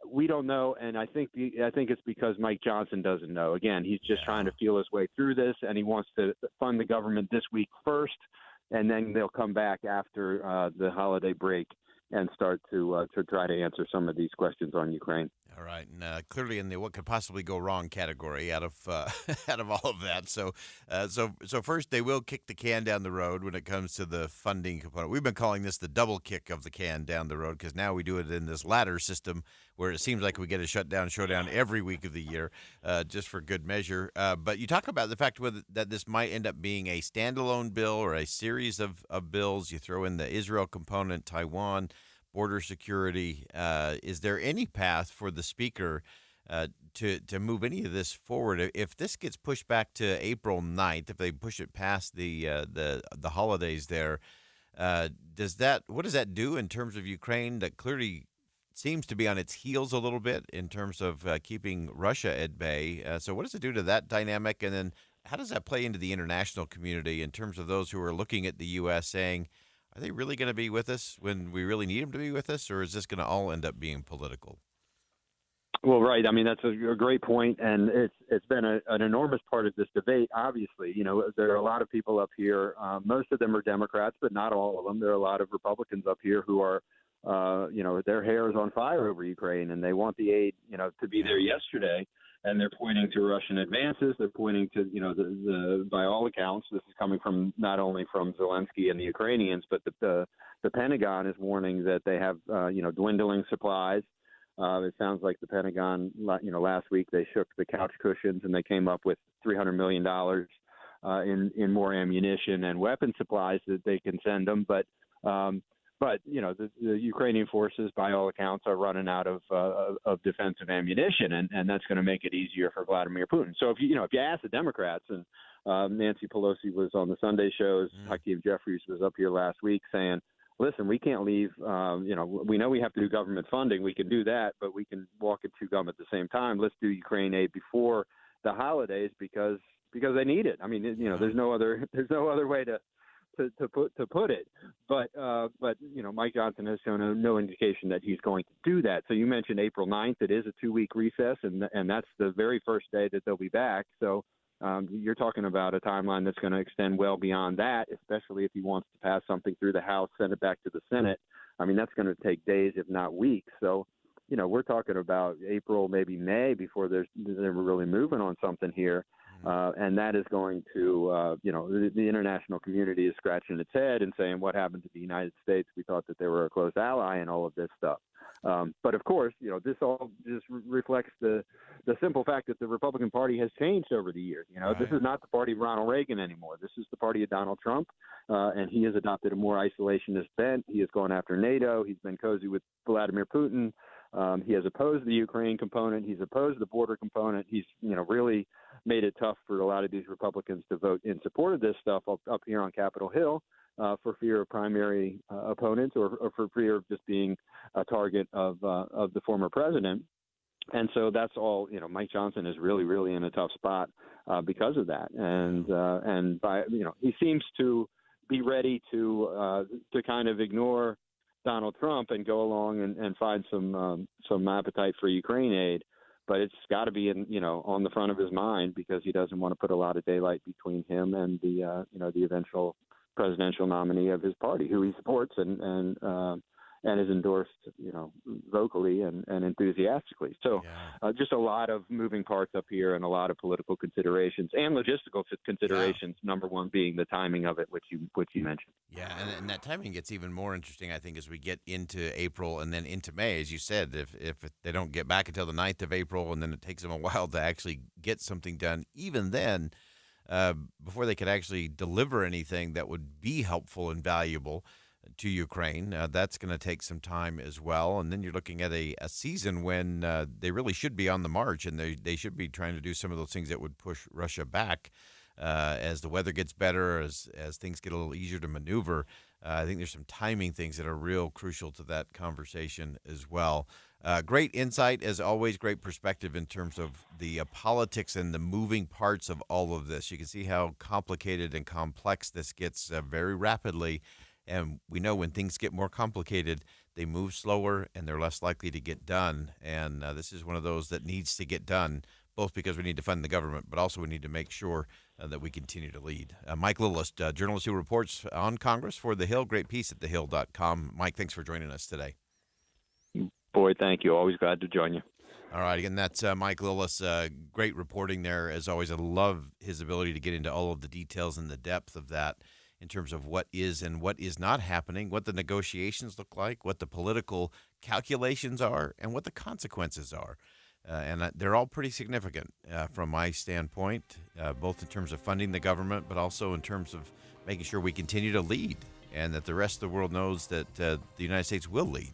We don't know. And I think it's because Mike Johnson doesn't know. Again, he's just trying to feel his way through this, and he wants to fund the government this week first, and then they'll come back after the holiday break and start to try to answer some of these questions on Ukraine. All right, and clearly in the what could possibly go wrong category out of out of all of that. So first they will kick the can down the road when it comes to the funding component. We've been calling this the double kick of the can down the road because now we do it in this ladder system where it seems like we get a showdown every week of the year, just for good measure. But you talk about the fact that this might end up being a standalone bill or a series of bills. You throw in the Israel component, Taiwan, border security. Is there any path for the Speaker to move any of this forward? If this gets pushed back to April 9th, if they push it past the holidays there, what does that do in terms of Ukraine that clearly seems to be on its heels a little bit in terms of keeping Russia at bay? So what does it do to that dynamic? And then how does that play into the international community in terms of those who are looking at the U.S. saying, are they really going to be with us when we really need them to be with us, or is this going to all end up being political? Well, right. I mean, that's a great point, and it's been an enormous part of this debate. Obviously, there are a lot of people up here. Most of them are Democrats, but not all of them. There are a lot of Republicans up here who are, their hair is on fire over Ukraine, and they want the aid, to be there yesterday. And they're pointing to Russian advances. They're pointing to, the by all accounts, this is coming from not only from Zelensky and the Ukrainians, but the Pentagon is warning that they have, dwindling supplies. It sounds like the Pentagon, last week they shook the couch cushions and they came up with $300 million in more ammunition and weapon supplies that they can send them. But the Ukrainian forces, by all accounts, are running out of defensive ammunition, and that's going to make it easier for Vladimir Putin. So if you ask the Democrats, and Nancy Pelosi was on the Sunday shows, Hakeem Jeffries was up here last week saying, listen, we can't leave, we know we have to do government funding. We can do that, but we can walk and chew gum at the same time. Let's do Ukraine aid before the holidays because they need it. I mean, there's no other way to put it. But Mike Johnson has shown no indication that he's going to do that. So you mentioned April 9th. It is a 2-week recess, and that's the very first day that they'll be back. So you're talking about a timeline that's going to extend well beyond that, especially if he wants to pass something through the House, send it back to the Senate. I mean, that's going to take days, if not weeks. So, we're talking about April, maybe May before they're really moving on something here. And that is going to, the international community is scratching its head and saying, what happened to the United States? We thought that they were a close ally and all of this stuff. But of course, this all just reflects the simple fact that the Republican Party has changed over the years. Right. This is not the party of Ronald Reagan anymore. This is the party of Donald Trump, and he has adopted a more isolationist bent. He has gone after NATO. He's been cozy with Vladimir Putin. He has opposed the Ukraine component. He's opposed the border component. He's, really made it tough for a lot of these Republicans to vote in support of this stuff up here on Capitol Hill. For fear of primary opponents or for fear of just being a target of the former president. And so that's all, Mike Johnson is really, really in a tough spot because of that. And by, he seems to be ready to kind of ignore Donald Trump and go along and find some appetite for Ukraine aid. But it's got to be on the front of his mind because he doesn't want to put a lot of daylight between him and the eventual presidential nominee of his party, who he supports and is endorsed, vocally and enthusiastically. So just a lot of moving parts up here and a lot of political considerations and logistical considerations. Yeah. Number one being the timing of it, which you mentioned. Yeah, and that timing gets even more interesting, I think, as we get into April and then into May. As you said, if they don't get back until the 9th of April, and then it takes them a while to actually get something done, even then, before they could actually deliver anything that would be helpful and valuable to Ukraine. That's going to take some time as well. And then you're looking at a season when they really should be on the march, and they should be trying to do some of those things that would push Russia back as the weather gets better, as things get a little easier to maneuver. I think there's some timing things that are real crucial to that conversation as well. Great insight, as always, great perspective in terms of the politics and the moving parts of all of this. You can see how complicated and complex this gets very rapidly. And we know when things get more complicated, they move slower and they're less likely to get done. And this is one of those that needs to get done, both because we need to fund the government, but also we need to make sure that we continue to lead. Mike Lillis, journalist who reports on Congress for The Hill. Great piece at thehill.com. Mike, thanks for joining us today. Boyd, thank you. Always glad to join you. All right. Again, that's Mike Lillis. Great reporting there. As always, I love his ability to get into all of the details and the depth of that in terms of what is and what is not happening, what the negotiations look like, what the political calculations are, and what the consequences are. And they're all pretty significant from my standpoint, both in terms of funding the government, but also in terms of making sure we continue to lead and that the rest of the world knows that the United States will lead.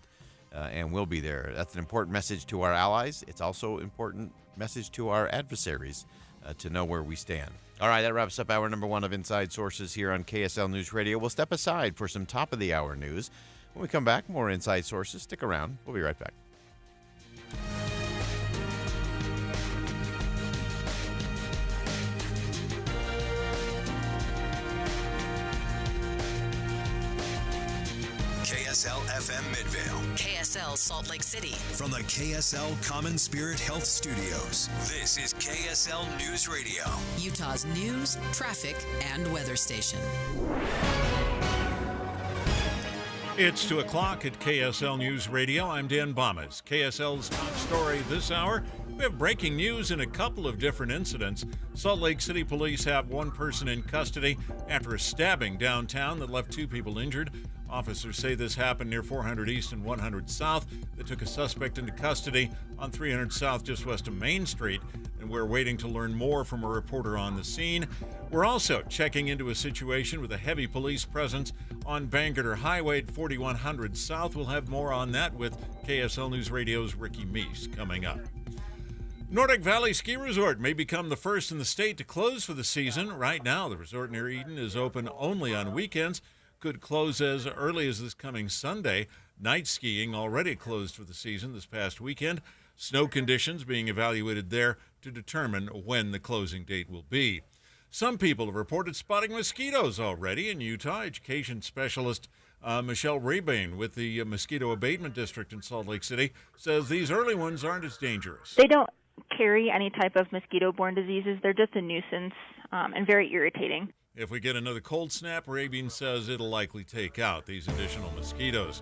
And we'll be there. That's an important message to our allies. It's also an important message to our adversaries to know where we stand. All right, that wraps up hour number one of Inside Sources here on KSL News Radio. We'll step aside for some top-of-the-hour news. When we come back, more Inside Sources. Stick around. We'll be right back. KSL FM Midvale. KSL Salt Lake City. From the KSL Common Spirit Health Studios, this is KSL News Radio. Utah's news, traffic, and weather station. It's 2 o'clock at KSL News Radio. I'm Dan Bomas. KSL's top story this hour. We have breaking news in a couple of different incidents. Salt Lake City police have one person in custody after a stabbing downtown that left 2 people injured. Officers say this happened near 400 East and 100 South. They took a suspect into custody on 300 South just west of Main Street, and we're waiting to learn more from a reporter on the scene. We're also checking into a situation with a heavy police presence on Bangerter Highway at 4100 South. We'll have more on that with KSL News Radio's Ricky Meese coming up. Nordic Valley Ski Resort may become the first in the state to close for the season. Right now, the resort near Eden is open only on weekends. Could close as early as this coming Sunday. Night skiing already closed for the season this past weekend. Snow conditions being evaluated there to determine when the closing date will be. Some people have reported spotting mosquitoes already in Utah. Education specialist Michelle Rebane with the Mosquito Abatement District in Salt Lake City says these early ones aren't as dangerous. They don't carry any type of mosquito-borne diseases. They're just a nuisance and very irritating. If we get another cold snap, Rabin says it'll likely take out these additional mosquitoes.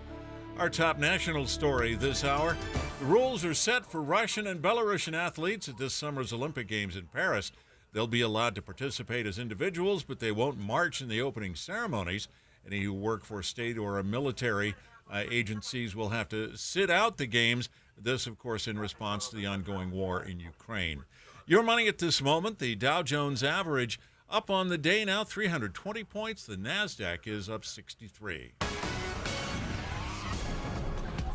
Our top national story this hour, the rules are set for Russian and Belarusian athletes at this summer's Olympic Games in Paris. They'll be allowed to participate as individuals, but they won't march in the opening ceremonies. Any who work for state or military agencies will have to sit out the games. This, of course, in response to the ongoing war in Ukraine. Your money at this moment, the Dow Jones average up on the day now, 320 points. The NASDAQ is up 63.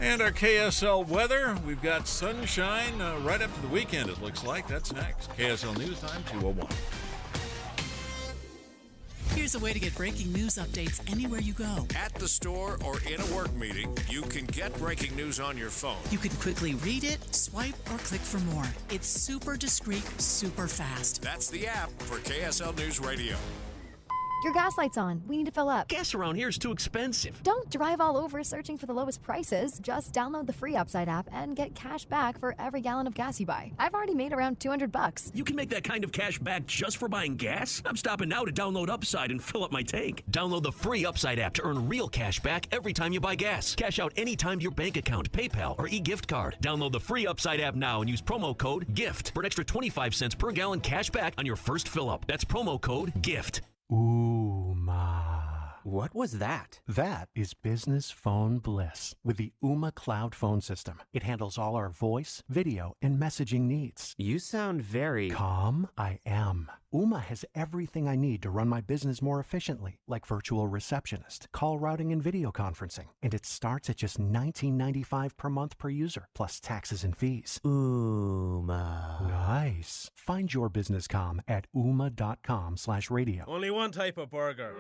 And our KSL weather, we've got sunshine right up to the weekend, it looks like. That's next. KSL News Time, 2:01. Here's a way to get breaking news updates anywhere you go. At the store or in a work meeting, you can get breaking news on your phone. You can quickly read it, swipe, or click for more. It's super discreet, super fast. That's the app for KSL News Radio. Your gas light's on. We need to fill up. Gas around here is too expensive. Don't drive all over searching for the lowest prices. Just download the free Upside app and get cash back for every gallon of gas you buy. I've already made around $200. You can make that kind of cash back just for buying gas? I'm stopping now to download Upside and fill up my tank. Download the free Upside app to earn real cash back every time you buy gas. Cash out anytime to your bank account, PayPal, or e-gift card. Download the free Upside app now and use promo code GIFT for an extra 25 cents per gallon cash back on your first fill up. That's promo code GIFT. What was that? That is business phone bliss with the Ooma Cloud Phone System. It handles all our voice, video, and messaging needs. You sound very... Calm? I am. Ooma has everything I need to run my business more efficiently, like virtual receptionist, call routing, and video conferencing. And it starts at just $19.95 per month per user, plus taxes and fees. Ooma. Nice. Find your business calm at ooma.com/radio. Only one type of burger.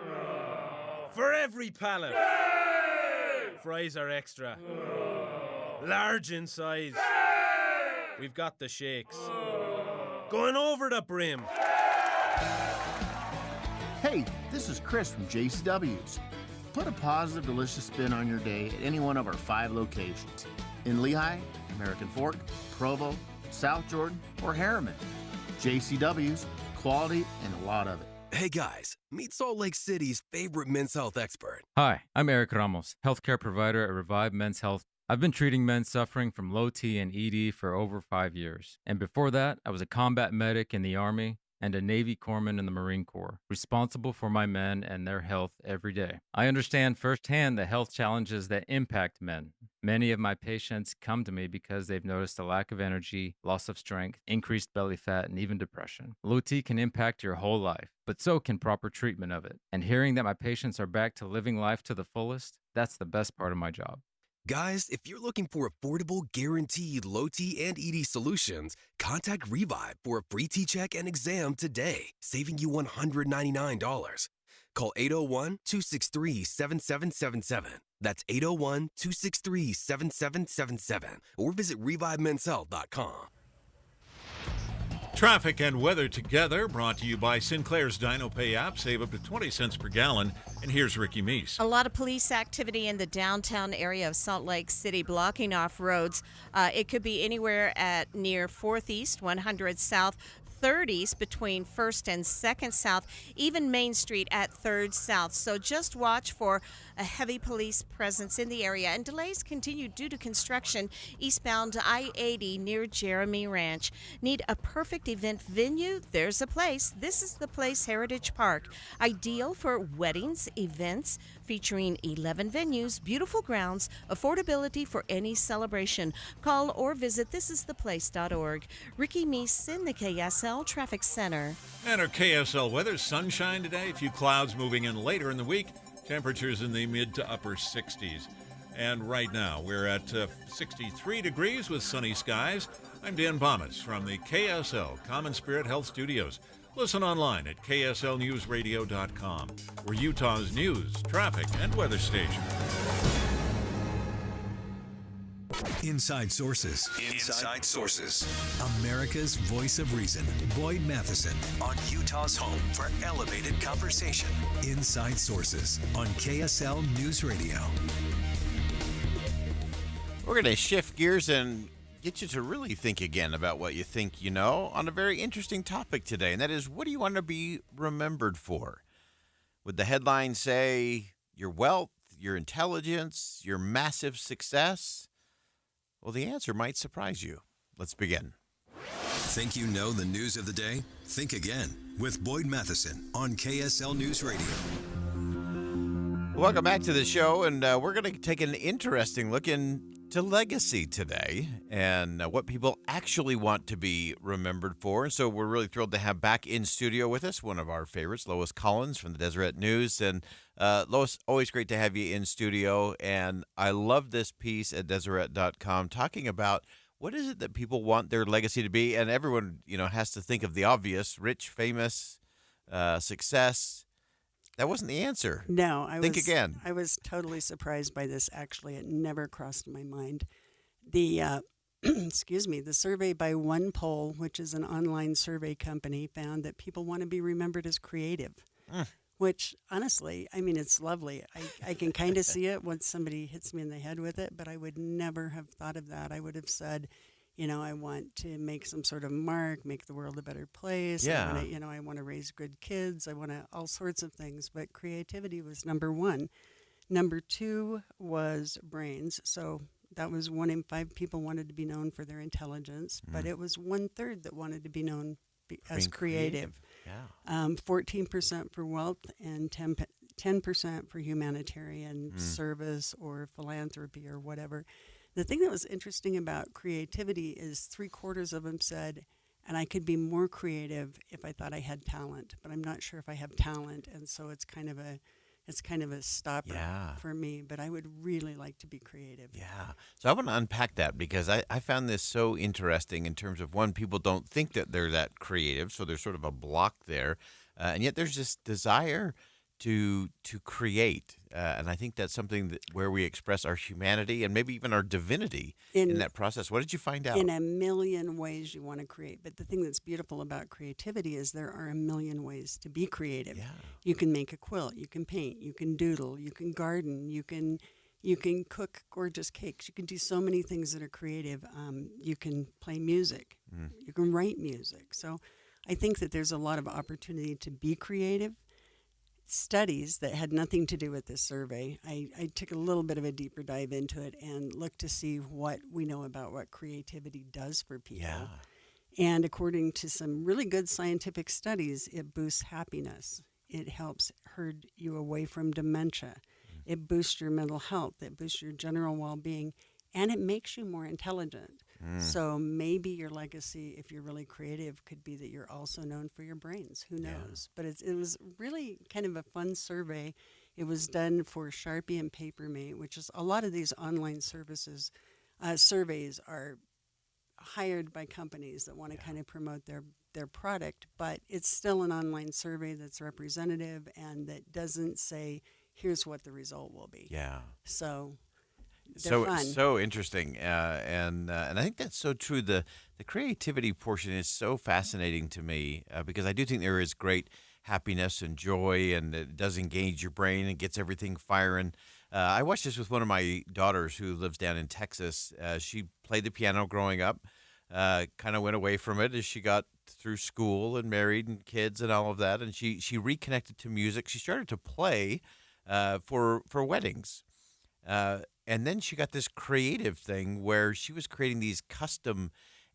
For every pallet. Fries are extra. Large in size. We've got the shakes. Going over the brim. Hey, this is Chris from JCW's. Put a positive, delicious spin on your day at any one of our 5 locations. In Lehigh, American Fork, Provo, South Jordan, or Harriman. JCW's, quality and a lot of it. Hey guys, meet Salt Lake City's favorite men's health expert. Hi, I'm Eric Ramos, healthcare provider at Revive Men's Health. I've been treating men suffering from low T and ED for over 5 years. And before that, I was a combat medic in the Army and a Navy corpsman in the Marine Corps, responsible for my men and their health every day. I understand firsthand the health challenges that impact men. Many of my patients come to me because they've noticed a lack of energy, loss of strength, increased belly fat, and even depression. Low T can impact your whole life, but so can proper treatment of it. And hearing that my patients are back to living life to the fullest, that's the best part of my job. Guys, if you're looking for affordable, guaranteed low T and ED solutions, contact Revive for a free T-check and exam today, saving you $199. Call 801-263-7777. That's 801-263-7777. Or visit ReviveMen'sHealth.com. Traffic and weather together, brought to you by Sinclair's DinoPay app. Save up to 20 cents per gallon. And here's Ricky Meese. A lot of police activity in the downtown area of Salt Lake City, blocking off roads. It could be anywhere at near 4th East, 100 South, 3rd East between 1st and 2nd South, even Main Street at 3rd South. So just watch for a heavy police presence in the area. And delays continue due to construction eastbound I-80 near Jeremy Ranch. Need a perfect event venue? There's a place. This is the Place Heritage Park. Ideal for weddings, events, featuring 11 venues, beautiful grounds, affordability for any celebration. Call or visit thisistheplace.org. Ricky Meese in the KSL Traffic Center. And our KSL weather, sunshine today, a few clouds moving in later in the week. Temperatures in the mid to upper 60s. And right now, we're at 63 degrees with sunny skies. I'm Dan Bomas from the KSL Common Spirit Health Studios. Listen online at kslnewsradio.com. We're Utah's news, traffic, and weather station. Inside Sources. Inside Sources. America's voice of reason. Boyd Matheson on Utah's home for elevated conversation. Inside Sources on KSL News Radio. We're going to shift gears and get you to really think again about what you think you know on a very interesting topic today, and that is, what do you want to be remembered for? Would the headline say your wealth, your intelligence, your massive success? Well, the answer might surprise you. Let's begin. Think you know the news of the day? Think again with Boyd Matheson on KSL News Radio. Welcome back to the show, and we're going to take an interesting look into legacy today and what people actually want to be remembered for. So we're really thrilled to have back in studio with us one of our favorites, Lois Collins from the Deseret News. And Lois, always great to have you in studio. And I love this piece at Deseret.com talking about what is it that people want their legacy to be. And everyone, has to think of the obvious: rich, famous, success. That wasn't the answer. No, Think again. I was totally surprised by this. Actually, it never crossed my mind. The the survey by OnePoll, which is an online survey company, found that people want to be remembered as creative. Which, honestly, it's lovely. I can kind of see it once somebody hits me in the head with it, but I would never have thought of that. I would have said, I want to make some sort of mark, make the world a better place. Yeah. I want to raise good kids. I want to all sorts of things. But creativity was number one. Number two was brains. So that was 1 in 5 people wanted to be known for their intelligence, but it was 1/3 that wanted to be known as creative. Yeah. 14% for wealth and 10% for humanitarian service or philanthropy or whatever. The thing that was interesting about creativity is 3/4 of them said, and I could be more creative if I thought I had talent, but I'm not sure if I have talent, and so it's kind of a stopper for me. But I would really like to be creative. Yeah. So I want to unpack that because I found this so interesting in terms of, one, people don't think that they're that creative, so there's sort of a block there, and yet there's this desire to create, and I think that's something where we express our humanity and maybe even our divinity in that process. What did you find out? In a million ways you want to create, but the thing that's beautiful about creativity is there are a million ways to be creative. Yeah. You can make a quilt, you can paint, you can doodle, you can garden, you can cook gorgeous cakes. You can do so many things that are creative. You can play music, you can write music. So I think that there's a lot of opportunity to be creative. Studies that had nothing to do with this survey, I took a little bit of a deeper dive into it and looked to see what we know about what creativity does for people. Yeah. And according to some really good scientific studies, it boosts happiness. It helps herd you away from dementia. It boosts your mental health. It boosts your general well-being. And it makes you more intelligent. So maybe your legacy, if you're really creative, could be that you're also known for your brains. Who knows? But it was really kind of a fun survey. It was done for Sharpie and Papermate, which is a lot of these online surveys are hired by companies that want to kind of promote their product, but it's still an online survey that's representative and that doesn't say, here's what the result will be. Yeah. So They're fun. So interesting, and I think that's so true. The creativity portion is so fascinating to me because I do think there is great happiness and joy, and it does engage your brain and gets everything firing. I watched this with one of my daughters who lives down in Texas. She played the piano growing up, kind of went away from it as she got through school and married and kids and all of that, and she reconnected to music. She started to play for weddings. And then she got this creative thing where she was creating these custom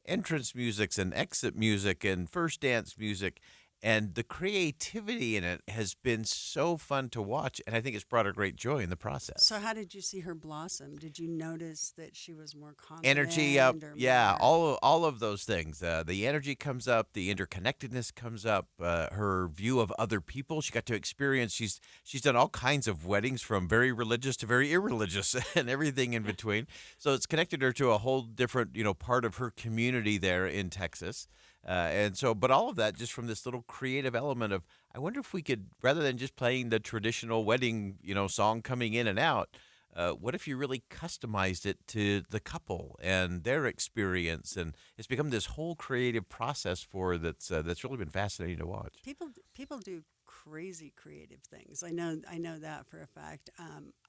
entrance musics and exit music and first dance music. And the creativity in it has been so fun to watch, and I think it's brought her great joy in the process. So how did you see her blossom? Did you notice that she was more confident? Energy up, yeah, all of those things. The energy comes up, the interconnectedness comes up, her view of other people. She got to experience, she's done all kinds of weddings from very religious to very irreligious and everything in between. So it's connected her to a whole different, part of her community there in Texas. But all of that just from this little creative element of, I wonder if we could, rather than just playing the traditional wedding, song coming in and out, what if you really customized it to the couple and their experience? And it's become this whole creative process that's really been fascinating to watch. People do crazy creative things. I know that for a fact.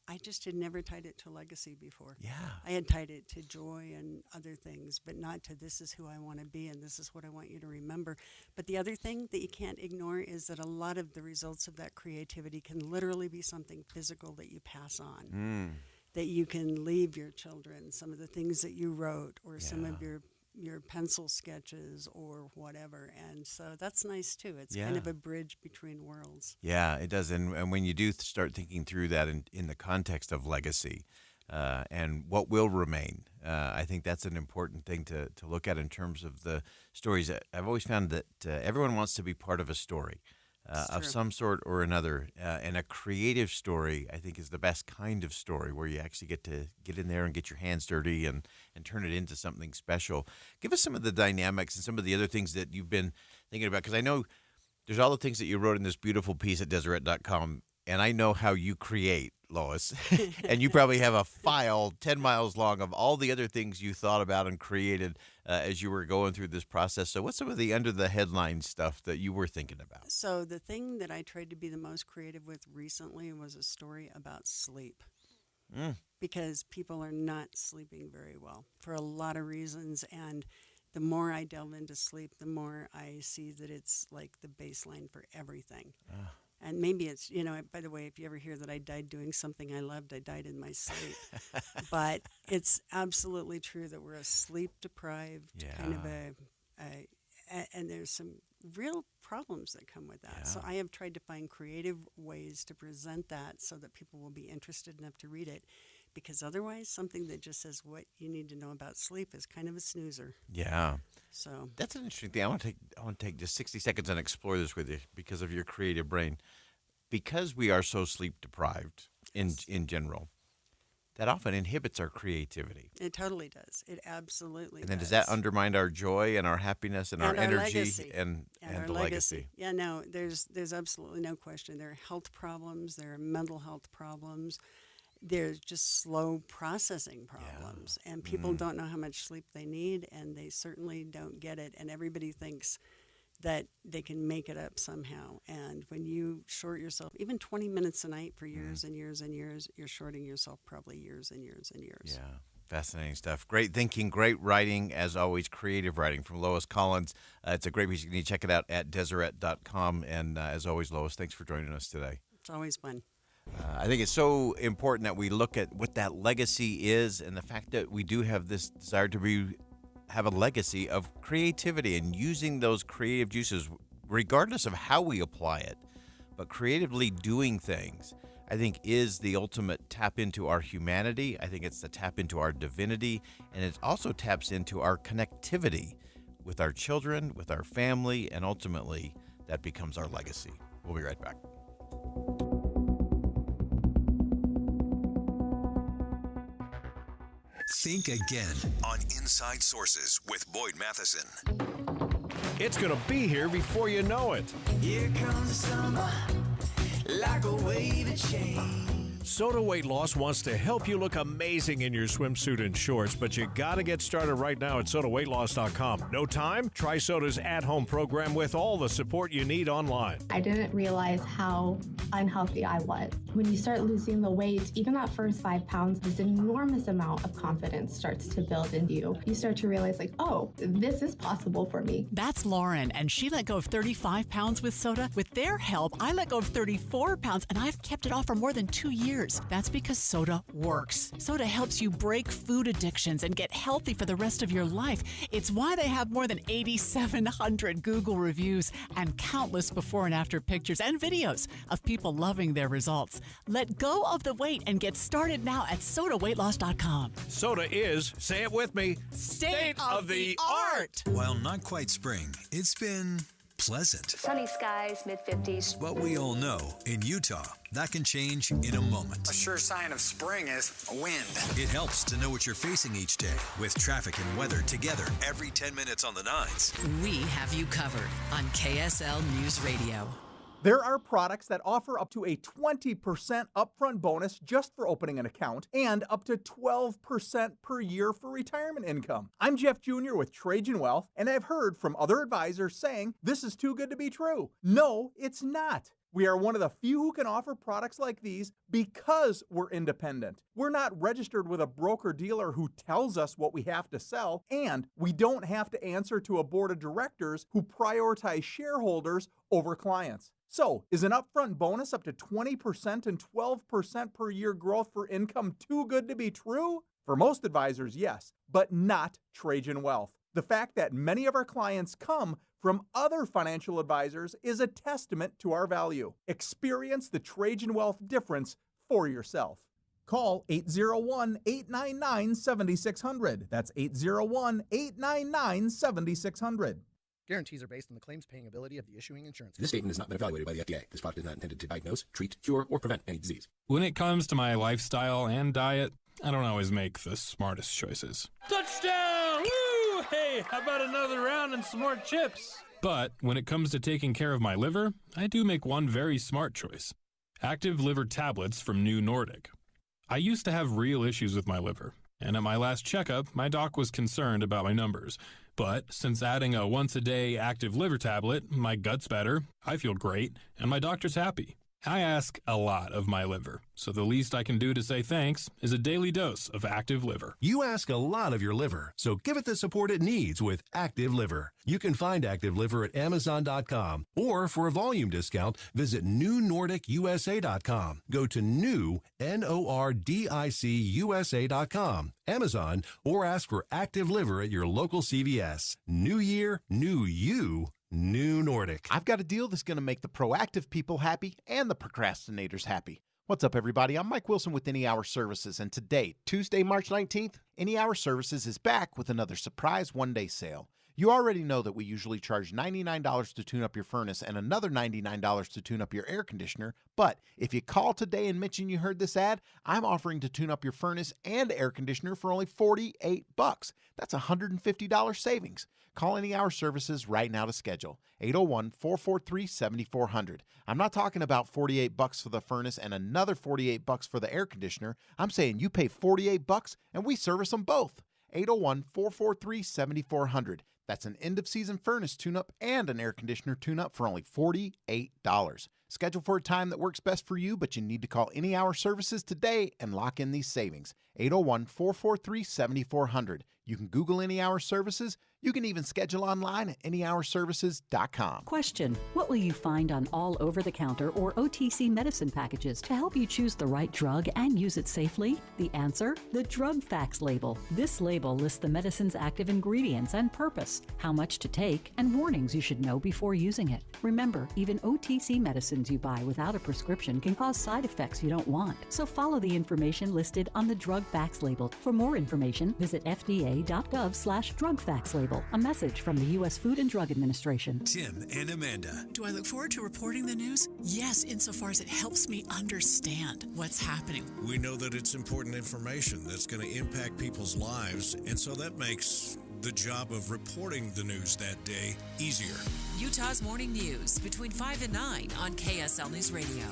I just had never tied it to legacy before. Yeah. I had tied it to joy and other things, but not to this is who I want to be and this is what I want you to remember. But the other thing that you can't ignore is that a lot of the results of that creativity can literally be something physical that you pass on, that you can leave your children, some of the things that you wrote or some of your pencil sketches or whatever. And so that's nice too. It's kind of a bridge between worlds. Yeah, it does. And when you do start thinking through that in the context of legacy and what will remain, I think that's an important thing to look at in terms of the stories. I've always found that everyone wants to be part of a story. Of some sort or another. And a creative story, I think, is the best kind of story where you actually get to get in there and get your hands dirty and turn it into something special. Give us some of the dynamics and some of the other things that you've been thinking about, because I know there's all the things that you wrote in this beautiful piece at Deseret.com, and I know how you create, Lois. And you probably have a file 10 miles long of all the other things you thought about and created as you were going through this process. So what's some of the under the headline stuff that you were thinking about? So the thing that I tried to be the most creative with recently was a story about sleep. Because people are not sleeping very well for a lot of reasons. And the more I delve into sleep, the more I see that it's like the baseline for everything. And maybe it's, by the way, if you ever hear that I died doing something I loved, I died in my sleep. But it's absolutely true that we're a sleep-deprived kind of and there's some real problems that come with that. Yeah. So I have tried to find creative ways to present that so that people will be interested enough to read it. Because otherwise, something that just says what you need to know about sleep is kind of a snoozer. Yeah. So that's an interesting thing. I want to take just 60 seconds and explore this with you because of your creative brain. Because we are so sleep deprived in general, that often inhibits our creativity. It totally does. It absolutely does. And then does that undermine our joy and our happiness and our energy legacy. and our the legacy? Yeah, no, there's absolutely no question. There are health problems. There are mental health problems. There's just slow processing problems. And people don't know how much sleep they need, and they certainly don't get it. And everybody thinks that they can make it up somehow. And when you short yourself, even 20 minutes a night for years and years and years, you're shorting yourself probably years and years and years. Yeah, fascinating stuff. Great thinking, great writing, as always, creative writing from Lois Collins. It's a great piece. You need to check it out at Deseret.com. And as always, Lois, thanks for joining us today. It's always fun. I think it's so important that we look at what that legacy is and the fact that we do have this desire to have a legacy of creativity and using those creative juices, regardless of how we apply it, but creatively doing things, I think is the ultimate tap into our humanity. I think it's the tap into our divinity, and it also taps into our connectivity with our children, with our family, and ultimately that becomes our legacy. We'll be right back. Think again on Inside Sources with Boyd Matheson. It's going to be here before you know it. Here comes the summer, like a wave of change. Soda Weight Loss wants to help you look amazing in your swimsuit and shorts, but you gotta get started right now at SodaWeightLoss.com. No time? Try Soda's at-home program with all the support you need online. I didn't realize how unhealthy I was. When you start losing the weight, even that first 5 pounds, this enormous amount of confidence starts to build into you. You start to realize, like, oh, this is possible for me. That's Lauren, and she let go of 35 pounds with Soda. With their help, I let go of 34 pounds, and I've kept it off for more than 2 years. That's because Soda works. Soda helps you break food addictions and get healthy for the rest of your life. It's why they have more than 8,700 Google reviews and countless before and after pictures and videos of people loving their results. Let go of the weight and get started now at SodaWeightLoss.com. Soda is, say it with me, State of the art. While not quite spring, it's been pleasant. Sunny skies, mid-50s. But we all know, in Utah, that can change in a moment. A sure sign of spring is wind. It helps to know what you're facing each day with traffic and weather together every 10 minutes on the 9s. We have you covered on KSL News Radio. There are products that offer up to a 20% upfront bonus just for opening an account and up to 12% per year for retirement income. I'm Jeff Jr. with Trajan Wealth, and I've heard from other advisors saying this is too good to be true. No, it's not. We are one of the few who can offer products like these because we're independent. We're not registered with a broker-dealer who tells us what we have to sell, and we don't have to answer to a board of directors who prioritize shareholders over clients. So, is an upfront bonus up to 20% and 12% per year growth for income too good to be true? For most advisors, yes, but not Trajan Wealth. The fact that many of our clients come from other financial advisors is a testament to our value. Experience the Trajan Wealth difference for yourself. Call 801-899-7600. That's 801-899-7600. Guarantees are based on the claims-paying ability of the issuing insurance. This statement has not been evaluated by the FDA. This product is not intended to diagnose, treat, cure, or prevent any disease. When it comes to my lifestyle and diet, I don't always make the smartest choices. Touchdown! Woo! Hey, how about another round and some more chips? But when it comes to taking care of my liver, I do make one very smart choice. Active Liver Tablets from New Nordic. I used to have real issues with my liver, and at my last checkup, my doc was concerned about my numbers. But since adding a once-a-day Active Liver tablet, my gut's better, I feel great, and my doctor's happy. I ask a lot of my liver, so the least I can do to say thanks is a daily dose of Active Liver. You ask a lot of your liver, so give it the support it needs with Active Liver. You can find Active Liver at Amazon.com, or for a volume discount, visit NewNordicUSA.com. Go to new, NORDICUSA.com, Amazon, or ask for Active Liver at your local CVS. New year, new you. New Nordic. I've got a deal that's going to make the proactive people happy and the procrastinators happy. What's up, everybody? I'm Mike Wilson with Any Hour Services, and today, Tuesday, March 19th, Any Hour Services is back with another surprise one-day sale. You already know that we usually charge $99 to tune up your furnace and another $99 to tune up your air conditioner, but if you call today and mention you heard this ad, I'm offering to tune up your furnace and air conditioner for only $48. That's $150 savings. Call Any Hour Services right now to schedule. 801-443-7400. I'm not talking about $48 for the furnace and another $48 for the air conditioner. I'm saying you pay $48 and we service them both. 801-443-7400. That's an end-of-season furnace tune-up and an air conditioner tune-up for only $48. Schedule for a time that works best for you, but you need to call Any Hour Services today and lock in these savings. 801-443-7400. You can Google Any Hour Services. You can even schedule online at anyhourservices.com. Question: what will you find on all over-the-counter or OTC medicine packages to help you choose the right drug and use it safely? The answer: the Drug Facts label. This label lists the medicine's active ingredients and purpose, how much to take, and warnings you should know before using it. Remember, even OTC medicines you buy without a prescription can cause side effects you don't want. So follow the information listed on the Drug Facts label. For more information, visit FDA.gov/Drug Facts label. A message from the U.S. Food and Drug Administration. Tim and Amanda. Do I look forward to reporting the news? Yes, insofar as it helps me understand what's happening. We know that it's important information that's going to impact people's lives, and so that makes the job of reporting the news that day easier. Utah's Morning News between 5 and 9 on KSL News Radio.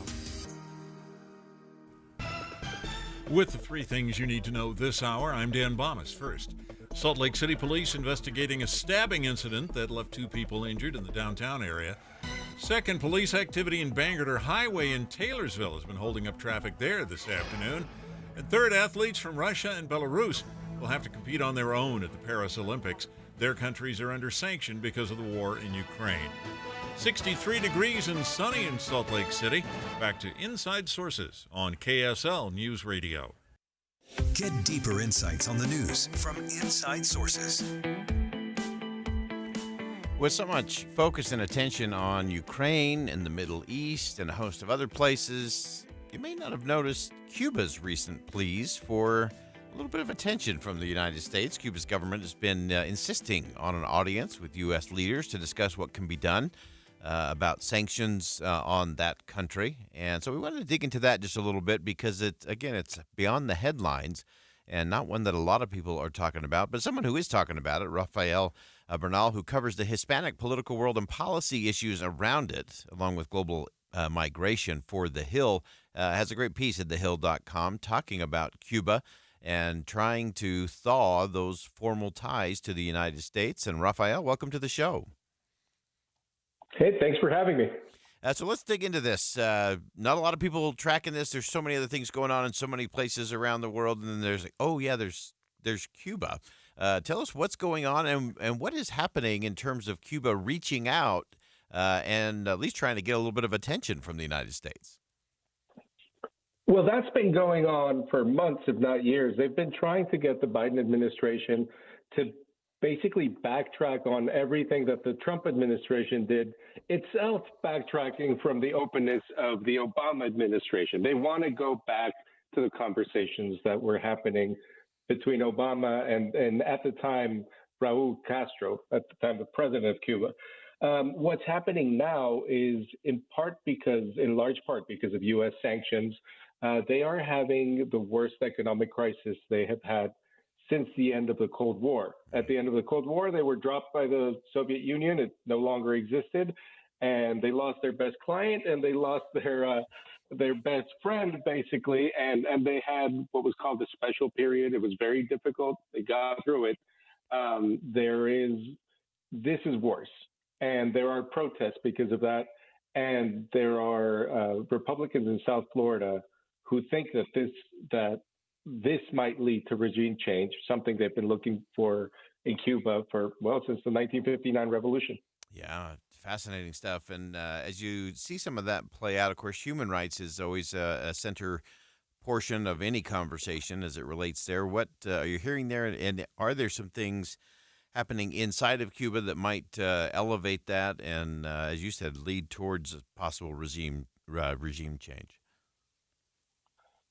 With the three things you need to know this hour, I'm Dan Bomas. First, Salt Lake City police investigating a stabbing incident that left 2 people injured in the downtown area. Second, police activity in Bangerter Highway in Taylorsville has been holding up traffic there this afternoon. And third, athletes from Russia and Belarus will have to compete on their own at the Paris Olympics. Their countries are under sanction because of the war in Ukraine. 63 degrees and sunny in Salt Lake City. Back to Inside Sources on KSL News Radio. Get deeper insights on the news from Inside Sources. With so much focus and attention on Ukraine and the Middle East and a host of other places, you may not have noticed Cuba's recent pleas for a little bit of attention from the United States. Cuba's government has been insisting on an audience with U.S. leaders to discuss what can be done about sanctions on that country. And so we wanted to dig into that just a little bit because, it's beyond the headlines and not one that a lot of people are talking about. But someone who is talking about it, Rafael Bernal, who covers the Hispanic political world and policy issues around it, along with global migration for The Hill, has a great piece at thehill.com talking about Cuba and trying to thaw those formal ties to the United States. And Rafael, welcome to the show. Hey, thanks for having me. So let's dig into this. Not a lot of people tracking this. There's so many other things going on in so many places around the world. And then there's there's Cuba. Tell us what's going on and what is happening in terms of Cuba reaching out and at least trying to get a little bit of attention from the United States. Well, that's been going on for months, if not years. They've been trying to get the Biden administration to basically backtrack on everything that the Trump administration did, itself backtracking from the openness of the Obama administration. They want to go back to the conversations that were happening between Obama and at the time, Raul Castro, at the time the president of Cuba. What's happening now is in large part because of U.S. sanctions. They are having the worst economic crisis they have had since the end of the Cold War. At the end of the Cold War, they were dropped by the Soviet Union. It no longer existed. And they lost their best client and they lost their best friend, basically. And they had what was called the special period. It was very difficult. They got through it. This is worse. And there are protests because of that. And there are Republicans in South Florida who think that this might lead to regime change, something they've been looking for in Cuba since the 1959 revolution. Yeah, fascinating stuff. And as you see some of that play out, of course, human rights is always a center portion of any conversation as it relates there. What are you hearing there? And are there some things happening inside of Cuba that might elevate that and, as you said, lead towards a possible regime change?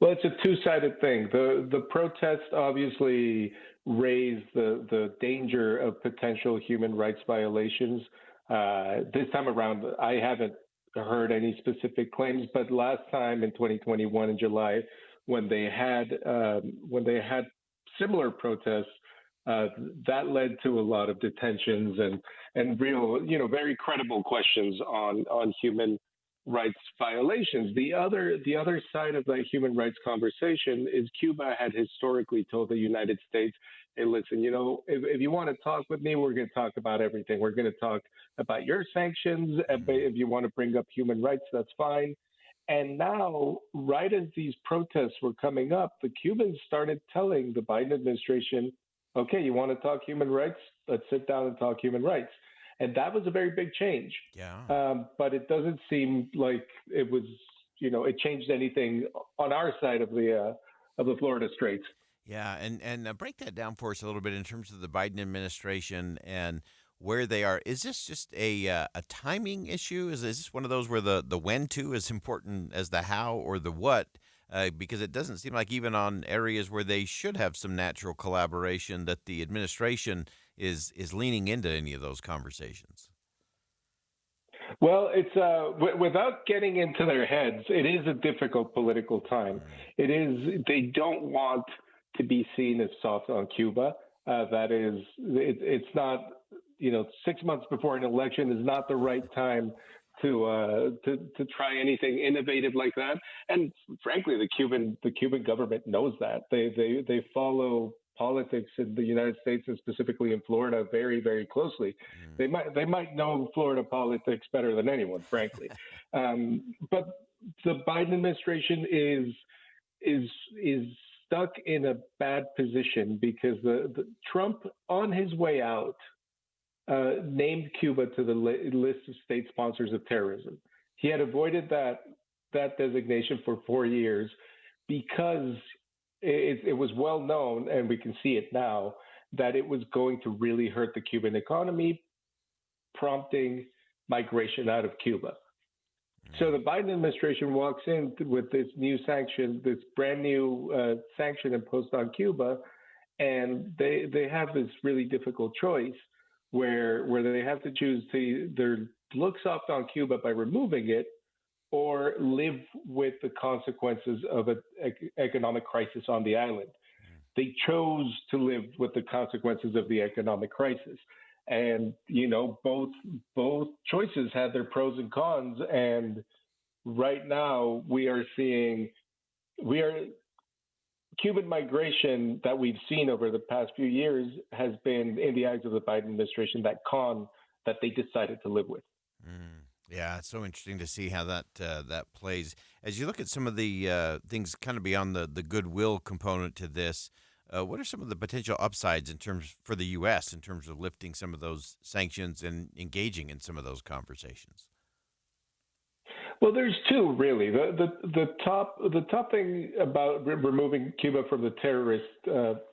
Well, it's a two-sided thing. The protests obviously raise the danger of potential human rights violations. This time around, I haven't heard any specific claims, but last time in 2021 in July, when they had similar protests, that led to a lot of detentions and real, very credible questions on human rights violations. The other side of that human rights conversation is Cuba had historically told the United States, hey, listen, if you want to talk with me, we're going to talk about everything. We're going to talk about your sanctions. If you want to bring up human rights, that's fine. And now, right as these protests were coming up, the Cubans started telling the Biden administration, okay, you want to talk human rights? Let's sit down and talk human rights. And that was a very big change. Yeah. But it doesn't seem like it was, it changed anything on our side of the Florida Straits. Yeah, and break that down for us a little bit in terms of the Biden administration and where they are. Is this just a timing issue? Is this one of those where the when to is important as the how or the what? Because it doesn't seem like even on areas where they should have some natural collaboration that the administration is leaning into any of those conversations. Well, it's without getting into their heads, it is a difficult political time. It is. They don't want to be seen as soft on Cuba. That is, it's not. 6 months before an election is not the right time to try anything innovative like that. And frankly, the Cuban government knows that. They follow politics in the United States and specifically in Florida very, very closely. They might know Florida politics better than anyone, frankly. But the Biden administration is stuck in a bad position because the Trump, on his way out, named Cuba to the list of state sponsors of terrorism. He had avoided that designation for 4 years because it was well known, and we can see it now, that it was going to really hurt the Cuban economy, prompting migration out of Cuba. So the Biden administration walks in with this new sanction, this brand new sanction imposed on Cuba, and they have this really difficult choice where they have to choose to either look soft on Cuba by removing it or live with the consequences of an economic crisis on the island. They chose to live with the consequences of the economic crisis. And, both choices had their pros and cons. And right now we are seeing Cuban migration that we've seen over the past few years has been, in the eyes of the Biden administration, that con that they decided to live with. Yeah, it's so interesting to see how that plays. As you look at some of the things kind of beyond the goodwill component to this, what are some of the potential upsides for the U.S. in terms of lifting some of those sanctions and engaging in some of those conversations? Well, there's two really. The top thing about removing Cuba from the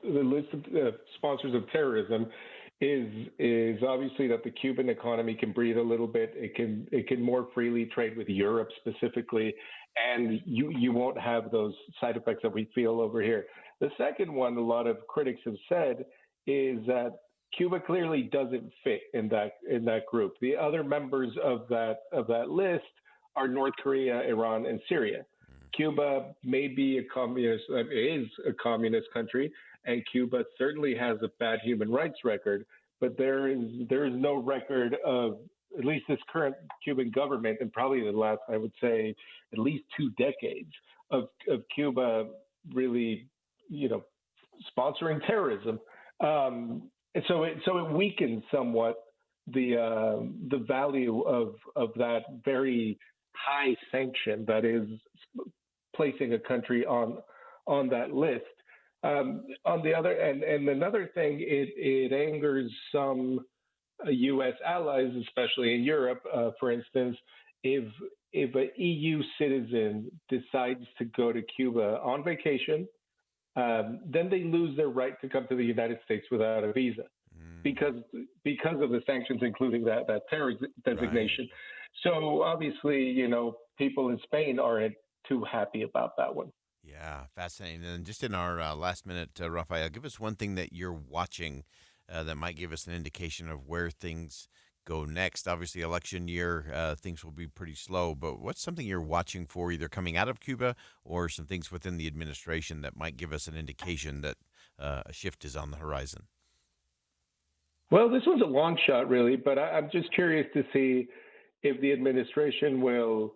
list of sponsors of terrorism is obviously that the Cuban economy can breathe a little bit. It can more freely trade with Europe specifically, and you won't have those side effects that we feel over here. The second one, a lot of critics have said, is that Cuba clearly doesn't fit in that group. The other members of that list are North Korea, Iran, and Syria. Cuba may be is a communist country, and Cuba certainly has a bad human rights record, but there is no record of, at least this current Cuban government, and probably the last, I would say, at least 2 decades of Cuba really, sponsoring terrorism. And so it weakens somewhat the value of that very high sanction that is placing a country on that list. On the other, and another thing, it angers some U.S. allies, especially in Europe. For instance, if an EU citizen decides to go to Cuba on vacation, then they lose their right to come to the United States without a visa because of the sanctions, including that terrorist designation. Right. So obviously, people in Spain aren't too happy about that one. Yeah, fascinating. And just in our last minute, Rafael, give us one thing that you're watching that might give us an indication of where things go next. Obviously, election year, things will be pretty slow, but what's something you're watching for, either coming out of Cuba or some things within the administration that might give us an indication that a shift is on the horizon? Well, this one's a long shot, really, but I'm just curious to see if the administration will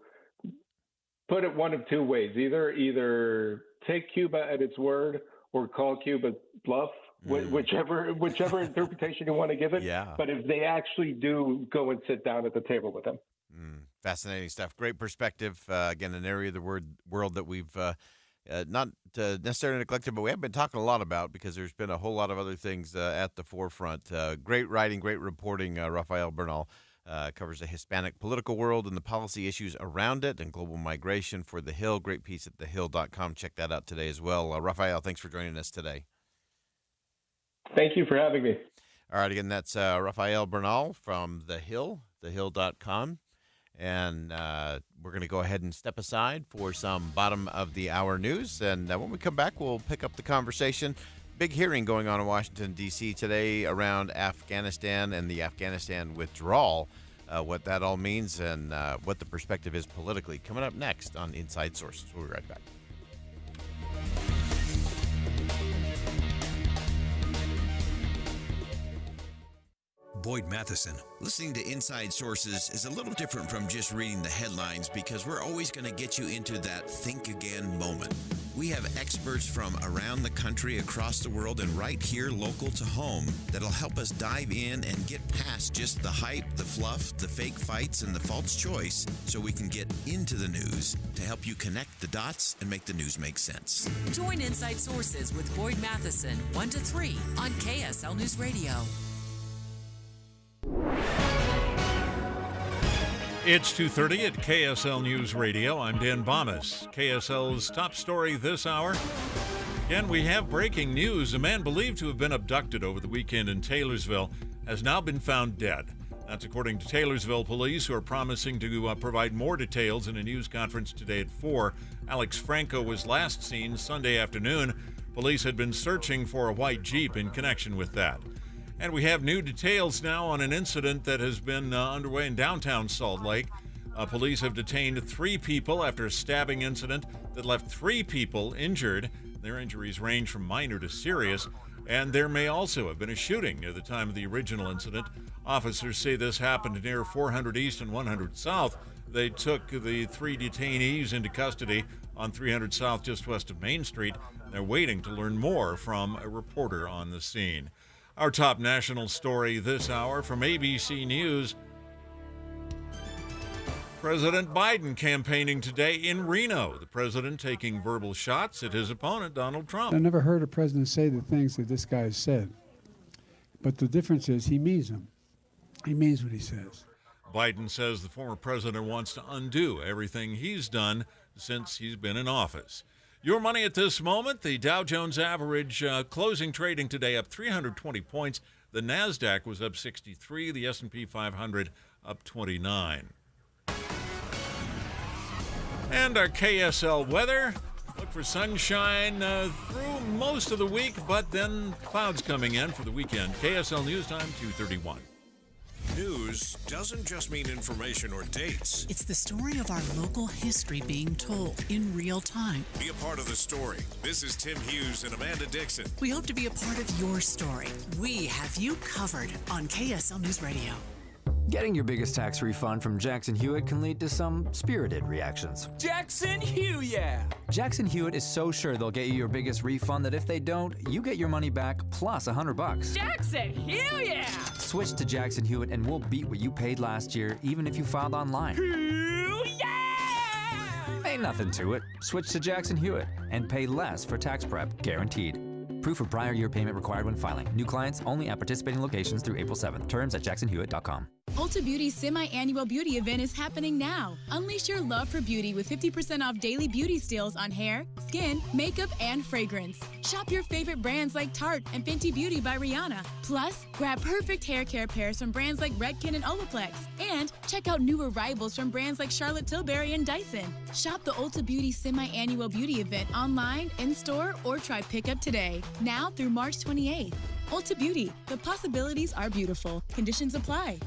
put it one of two ways: either take Cuba at its word or call Cuba bluff, whichever interpretation you want to give it. Yeah. But if they actually do go and sit down at the table with them. Fascinating stuff. Great perspective. Again, an area of the world that we've not necessarily neglected, but we have been talking a lot about because there's been a whole lot of other things at the forefront. Great writing, great reporting. Rafael Bernal covers the Hispanic political world and the policy issues around it and global migration for The Hill. Great piece at thehill.com. Check that out today as well. Rafael, thanks for joining us today. Thank you for having me. All right, again, that's Rafael Bernal from The Hill, thehill.com. And we're going to go ahead and step aside for some bottom of the hour news. And when we come back, we'll pick up the conversation. Big hearing going on in Washington, D.C. today around Afghanistan and the Afghanistan withdrawal, what that all means and what the perspective is politically. Coming up next on Inside Sources. We'll be right back. Boyd Matheson. Listening to Inside Sources is a little different from just reading the headlines because we're always going to get you into that think again moment. We have experts from around the country, across the world, and right here local to home that'll help us dive in and get past just the hype, the fluff, the fake fights, and the false choice so we can get into the news to help you connect the dots and make the news make sense. Join Inside Sources with Boyd Matheson, 1 to 3 on KSL News Radio. It's 2:30 at KSL News Radio. I'm Dan Bomas. KSL's top story this hour. Again, we have breaking news. A man believed to have been abducted over the weekend in Taylorsville has now been found dead. That's according to Taylorsville police, who are promising to provide more details in a news conference today at 4. Alex Franco was last seen Sunday afternoon. Police had been searching for a white Jeep in connection with that. And we have new details now on an incident that has been underway in downtown Salt Lake. Police have detained 3 people after a stabbing incident that left 3 people injured. Their injuries range from minor to serious. And there may also have been a shooting near the time of the original incident. Officers say this happened near 400 East and 100 South. They took the 3 detainees into custody on 300 South, just west of Main Street. They're waiting to learn more from a reporter on the scene. Our top national story this hour from ABC News. President Biden campaigning today in Reno. The president taking verbal shots at his opponent, Donald Trump. I never heard a president say the things that this guy has said. But the difference is he means them. He means what he says. Biden says the former president wants to undo everything he's done since he's been in office. Your money at this moment, the Dow Jones average closing trading today up 320 points. The NASDAQ was up 63, the S&P 500 up 29. And our KSL weather. Look for sunshine through most of the week, but then clouds coming in for the weekend. KSL News Time, 2:31. News doesn't just mean information or dates. It's the story of our local history being told in real time. Be a part of the story. This is Tim Hughes and Amanda Dixon. We hope to be a part of your story. We have you covered on KSL News Radio. Getting your biggest tax refund from Jackson Hewitt can lead to some spirited reactions. Jackson Hewitt, yeah! Jackson Hewitt is so sure they'll get you your biggest refund that if they don't, you get your money back plus $100. Jackson Hewitt, yeah! Switch to Jackson Hewitt and we'll beat what you paid last year, even if you filed online. Yeah! Ain't nothing to it. Switch to Jackson Hewitt and pay less for tax prep, guaranteed. Proof of prior year payment required when filing. New clients only at participating locations through April 7th. Terms at jacksonhewitt.com. Ulta Beauty's semi-annual beauty event is happening now. Unleash your love for beauty with 50% off daily beauty steals on hair, skin, makeup, and fragrance. Shop your favorite brands like Tarte and Fenty Beauty by Rihanna. Plus, grab perfect hair care pairs from brands like Redken and Olaplex. And check out new arrivals from brands like Charlotte Tilbury and Dyson. Shop the Ulta Beauty semi-annual beauty event online, in-store, or try pickup today. Now through March 28th. Ulta Beauty. The possibilities are beautiful. Conditions apply.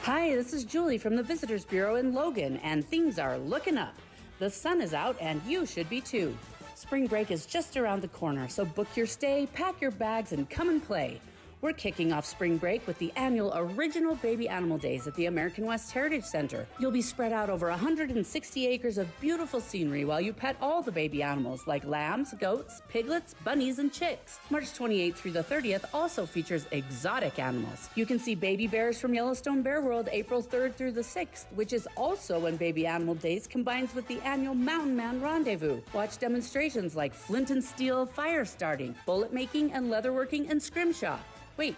Hi, this is Julie from the Visitors Bureau in Logan, and things are looking up. The sun is out, and you should be too. Spring break is just around the corner, so book your stay, pack your bags, and come and play. We're kicking off spring break with the annual Original Baby Animal Days at the American West Heritage Center. You'll be spread out over 160 acres of beautiful scenery while you pet all the baby animals like lambs, goats, piglets, bunnies, and chicks. March 28th through the 30th also features exotic animals. You can see baby bears from Yellowstone Bear World April 3rd through the 6th, which is also when Baby Animal Days combines with the annual Mountain Man Rendezvous. Watch demonstrations like flint and steel fire starting, bullet making, and leatherworking and scrimshaw. Wait,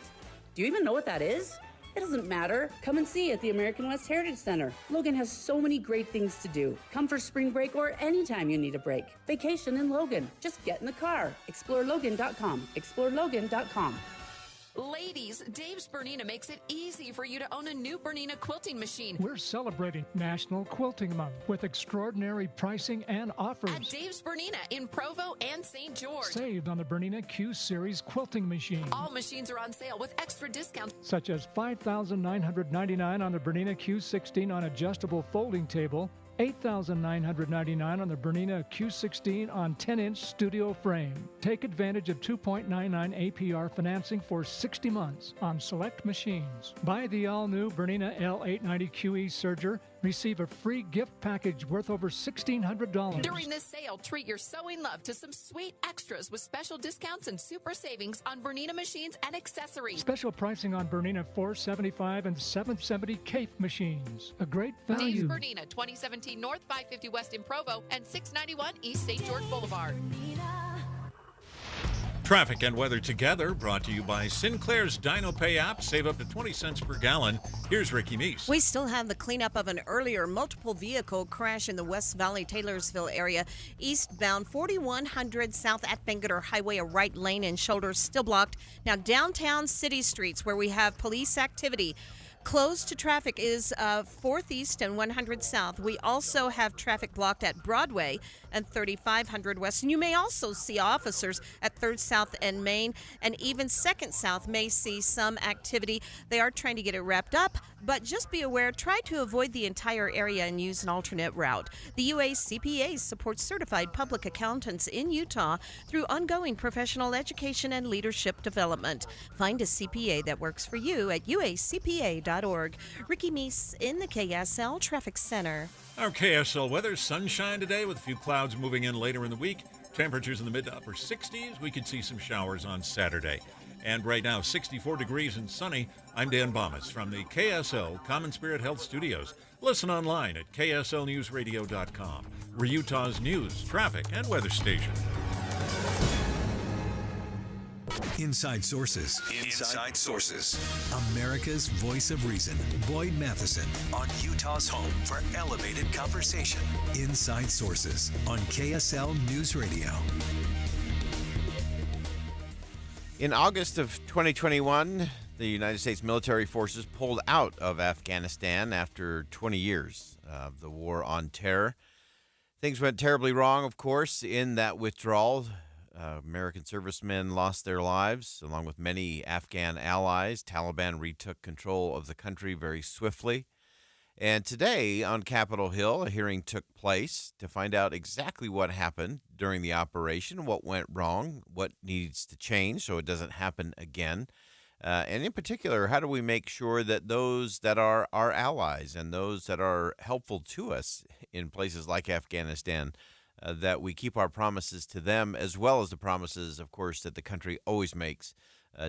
do you even know what that is? It doesn't matter. Come and see at the American West Heritage Center. Logan has so many great things to do. Come for spring break or anytime you need a break. Vacation in Logan. Just get in the car. ExploreLogan.com. ExploreLogan.com. Ladies, Dave's Bernina makes it easy for you to own a new Bernina quilting machine. We're celebrating National Quilting Month with extraordinary pricing and offers. At Dave's Bernina in Provo and St. George. Save on the Bernina Q Series quilting machine. All machines are on sale with extra discounts. Such as $5,999 on the Bernina Q16 on adjustable folding table, $8,999 on the Bernina Q16 on 10-inch studio frame. Take advantage of 2.99 APR financing for 60 months on select machines. Buy the all-new Bernina L890 QE Serger. Receive a free gift package worth over $1,600. During this sale, treat your sewing love to some sweet extras with special discounts and super savings on Bernina machines and accessories. Special pricing on Bernina 475 and 770 Cape machines. A great Dave's value. Bernina, 2017 North, 550 West in Provo, and 691 East St. George Boulevard. Traffic and weather together, brought to you by Sinclair's DinoPay app. Save up to 20 cents per gallon. Here's Ricky Meese. We still have the cleanup of an earlier multiple vehicle crash in the West Valley Taylorsville area. Eastbound 4100 south at Bangerter Highway, a right lane and shoulder still blocked. Now downtown city streets where we have police activity. Closed to traffic is 4th East and 100 South. We also have traffic blocked at Broadway and 3500 West. And you may also see officers at 3rd South and Main, and even 2nd South may see some activity. They are trying to get it wrapped up, but just be aware, try to avoid the entire area and use an alternate route. The UACPA supports certified public accountants in Utah through ongoing professional education and leadership development. Find a CPA that works for you at uacpa.org. Ricky Meese in the KSL Traffic Center. Our KSL weather, sunshine today with a few clouds moving in later in the week. Temperatures in the mid to upper 60s. We could see some showers on Saturday. And right now, 64 degrees and sunny. I'm Dan Bomas from the KSL Common Spirit Health Studios. Listen online at kslnewsradio.com. We're Utah's news, traffic, and weather station. Inside Sources. Inside Sources. America's voice of reason. Boyd Matheson on Utah's home for elevated conversation. Inside Sources on KSL News Radio. In August of 2021, the United States military forces pulled out of Afghanistan after 20 years of the war on terror. Things went terribly wrong, of course, in that withdrawal. American servicemen lost their lives, along with many Afghan allies. Taliban retook control of the country very swiftly. And today on Capitol Hill, a hearing took place to find out exactly what happened during the operation, what went wrong, what needs to change so it doesn't happen again. And in particular, how do we make sure that those that are our allies and those that are helpful to us in places like Afghanistan, that we keep our promises to them, as well as the promises, of course, that the country always makes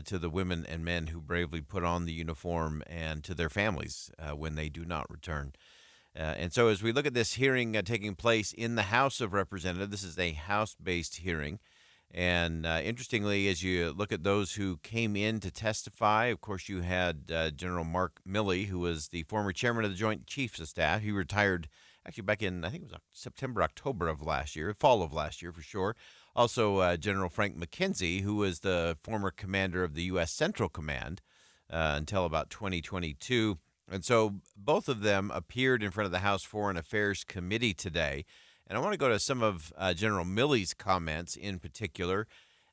to the women and men who bravely put on the uniform, and to their families when they do not return. And so as we look at this hearing taking place in the House of Representatives, this is a House-based hearing. And interestingly, as you look at those who came in to testify, of course, you had General Mark Milley, who was the former chairman of the Joint Chiefs of Staff. He retired actually back in, I think it was September, October of last year, fall of last year for sure. Also, General Frank McKenzie, who was the former commander of the U.S. Central Command until about 2022. And so both of them appeared in front of the House Foreign Affairs Committee today. And I want to go to some of General Milley's comments in particular.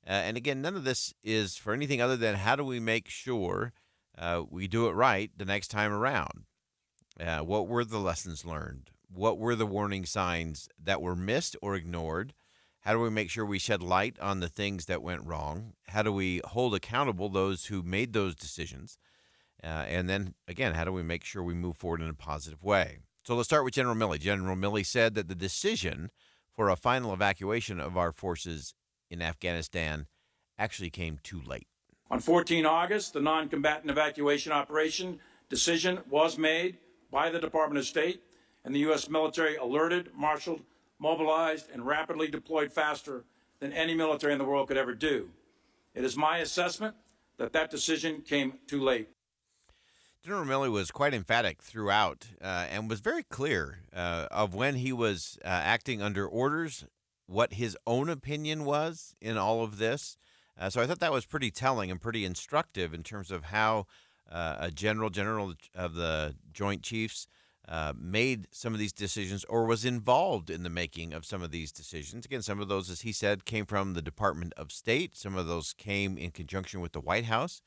And again, none of this is for anything other than how do we make sure we do it right the next time around? What were the lessons learned? What were the warning signs that were missed or ignored? How do we make sure we shed light on the things that went wrong? How do we hold accountable those who made those decisions? And then, again, how do we make sure we move forward in a positive way? So let's start with General Milley. General Milley said that the decision for a final evacuation of our forces in Afghanistan actually came too late. On 14 August, the non-combatant evacuation operation decision was made by the Department of State, and the U.S. military alerted, marshaled, mobilized, and rapidly deployed faster than any military in the world could ever do. It is my assessment that that decision came too late. General Milley was quite emphatic throughout and was very clear of when he was acting under orders, what his own opinion was in all of this. So I thought that was pretty telling and pretty instructive in terms of how a general of the Joint Chiefs made some of these decisions or was involved in the making of some of these decisions. Again, some of those, as he said, came from the Department of State. Some of those came in conjunction with the White House.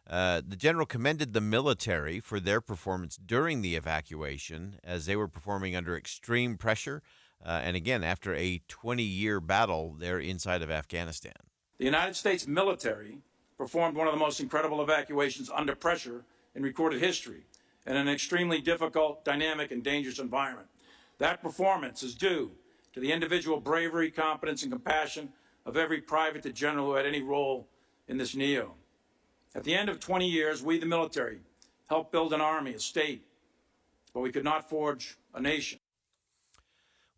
The general commended the military for their performance during the evacuation as they were performing under extreme pressure. And again, after a 20-year battle there inside of Afghanistan. The United States military performed one of the most incredible evacuations under pressure in recorded history in an extremely difficult, dynamic, and dangerous environment. That performance is due to the individual bravery, competence, and compassion of every private to general who had any role in this NEO. At the end of 20 years, we, the military, helped build an army, a state, but we could not forge a nation.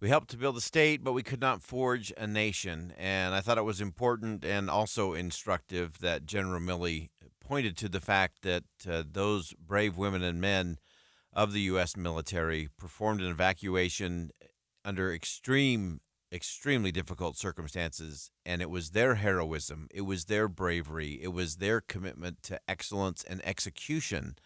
We helped to build a state, but we could not forge a nation. And I thought it was important and also instructive that General Milley pointed to the fact that those brave women and men of the U.S. military performed an evacuation under extremely difficult circumstances, and it was their heroism, it was their bravery, it was their commitment to excellence and execution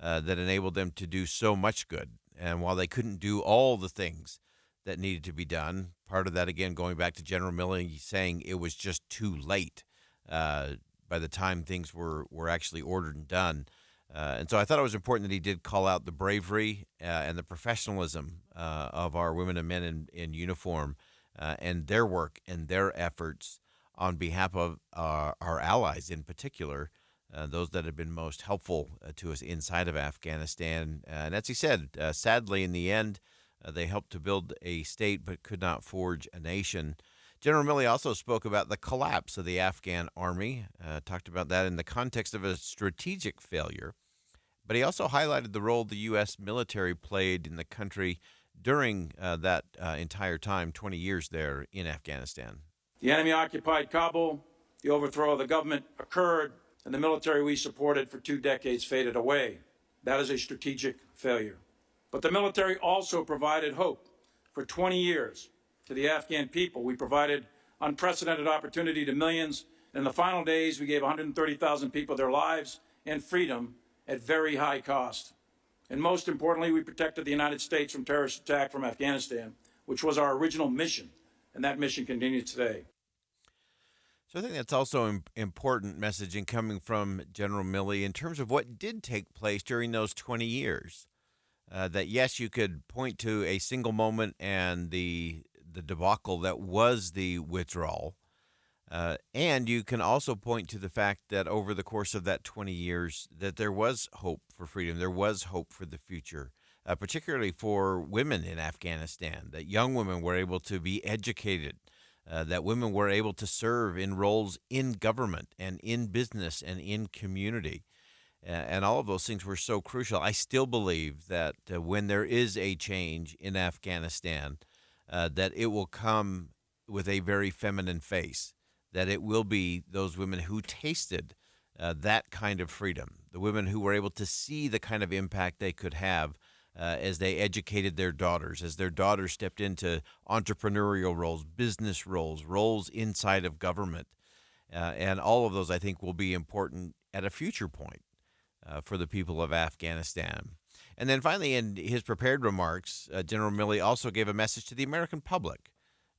that enabled them to do so much good. And while they couldn't do all the things that needed to be done, part of that, again, going back to General Milley saying it was just too late by the time things were actually ordered and done. And so I thought it was important that he did call out the bravery and the professionalism of our women and men in uniform and their work and their efforts on behalf of our allies in particular, those that have been most helpful to us inside of Afghanistan. And as he said, sadly, in the end, they helped to build a state but could not forge a nation. General Milley also spoke about the collapse of the Afghan army, talked about that in the context of a strategic failure. But he also highlighted the role the U.S. military played in the country during that entire time, 20 years there in Afghanistan. The enemy occupied Kabul, the overthrow of the government occurred, and the military we supported for 2 decades faded away. That is a strategic failure. But the military also provided hope for 20 years to the Afghan people. We provided unprecedented opportunity to millions. In the final days, we gave 130,000 people their lives and freedom at very high cost. And most importantly, we protected the United States from terrorist attack from Afghanistan, which was our original mission, and that mission continues today. So I think that's also important messaging coming from General Milley in terms of what did take place during those 20 years. That, yes, you could point to a single moment and the debacle that was the withdrawal. And you can also point to the fact that over the course of that 20 years that there was hope for freedom. There was hope for the future, particularly for women in Afghanistan, that young women were able to be educated, that women were able to serve in roles in government and in business and in community. And all of those things were so crucial. I still believe that when there is a change in Afghanistan, that it will come with a very feminine face, that it will be those women who tasted that kind of freedom, the women who were able to see the kind of impact they could have as they educated their daughters, as their daughters stepped into entrepreneurial roles, business roles, roles inside of government. And all of those, I think, will be important at a future point for the people of Afghanistan. And then finally, in his prepared remarks, General Milley also gave a message to the American public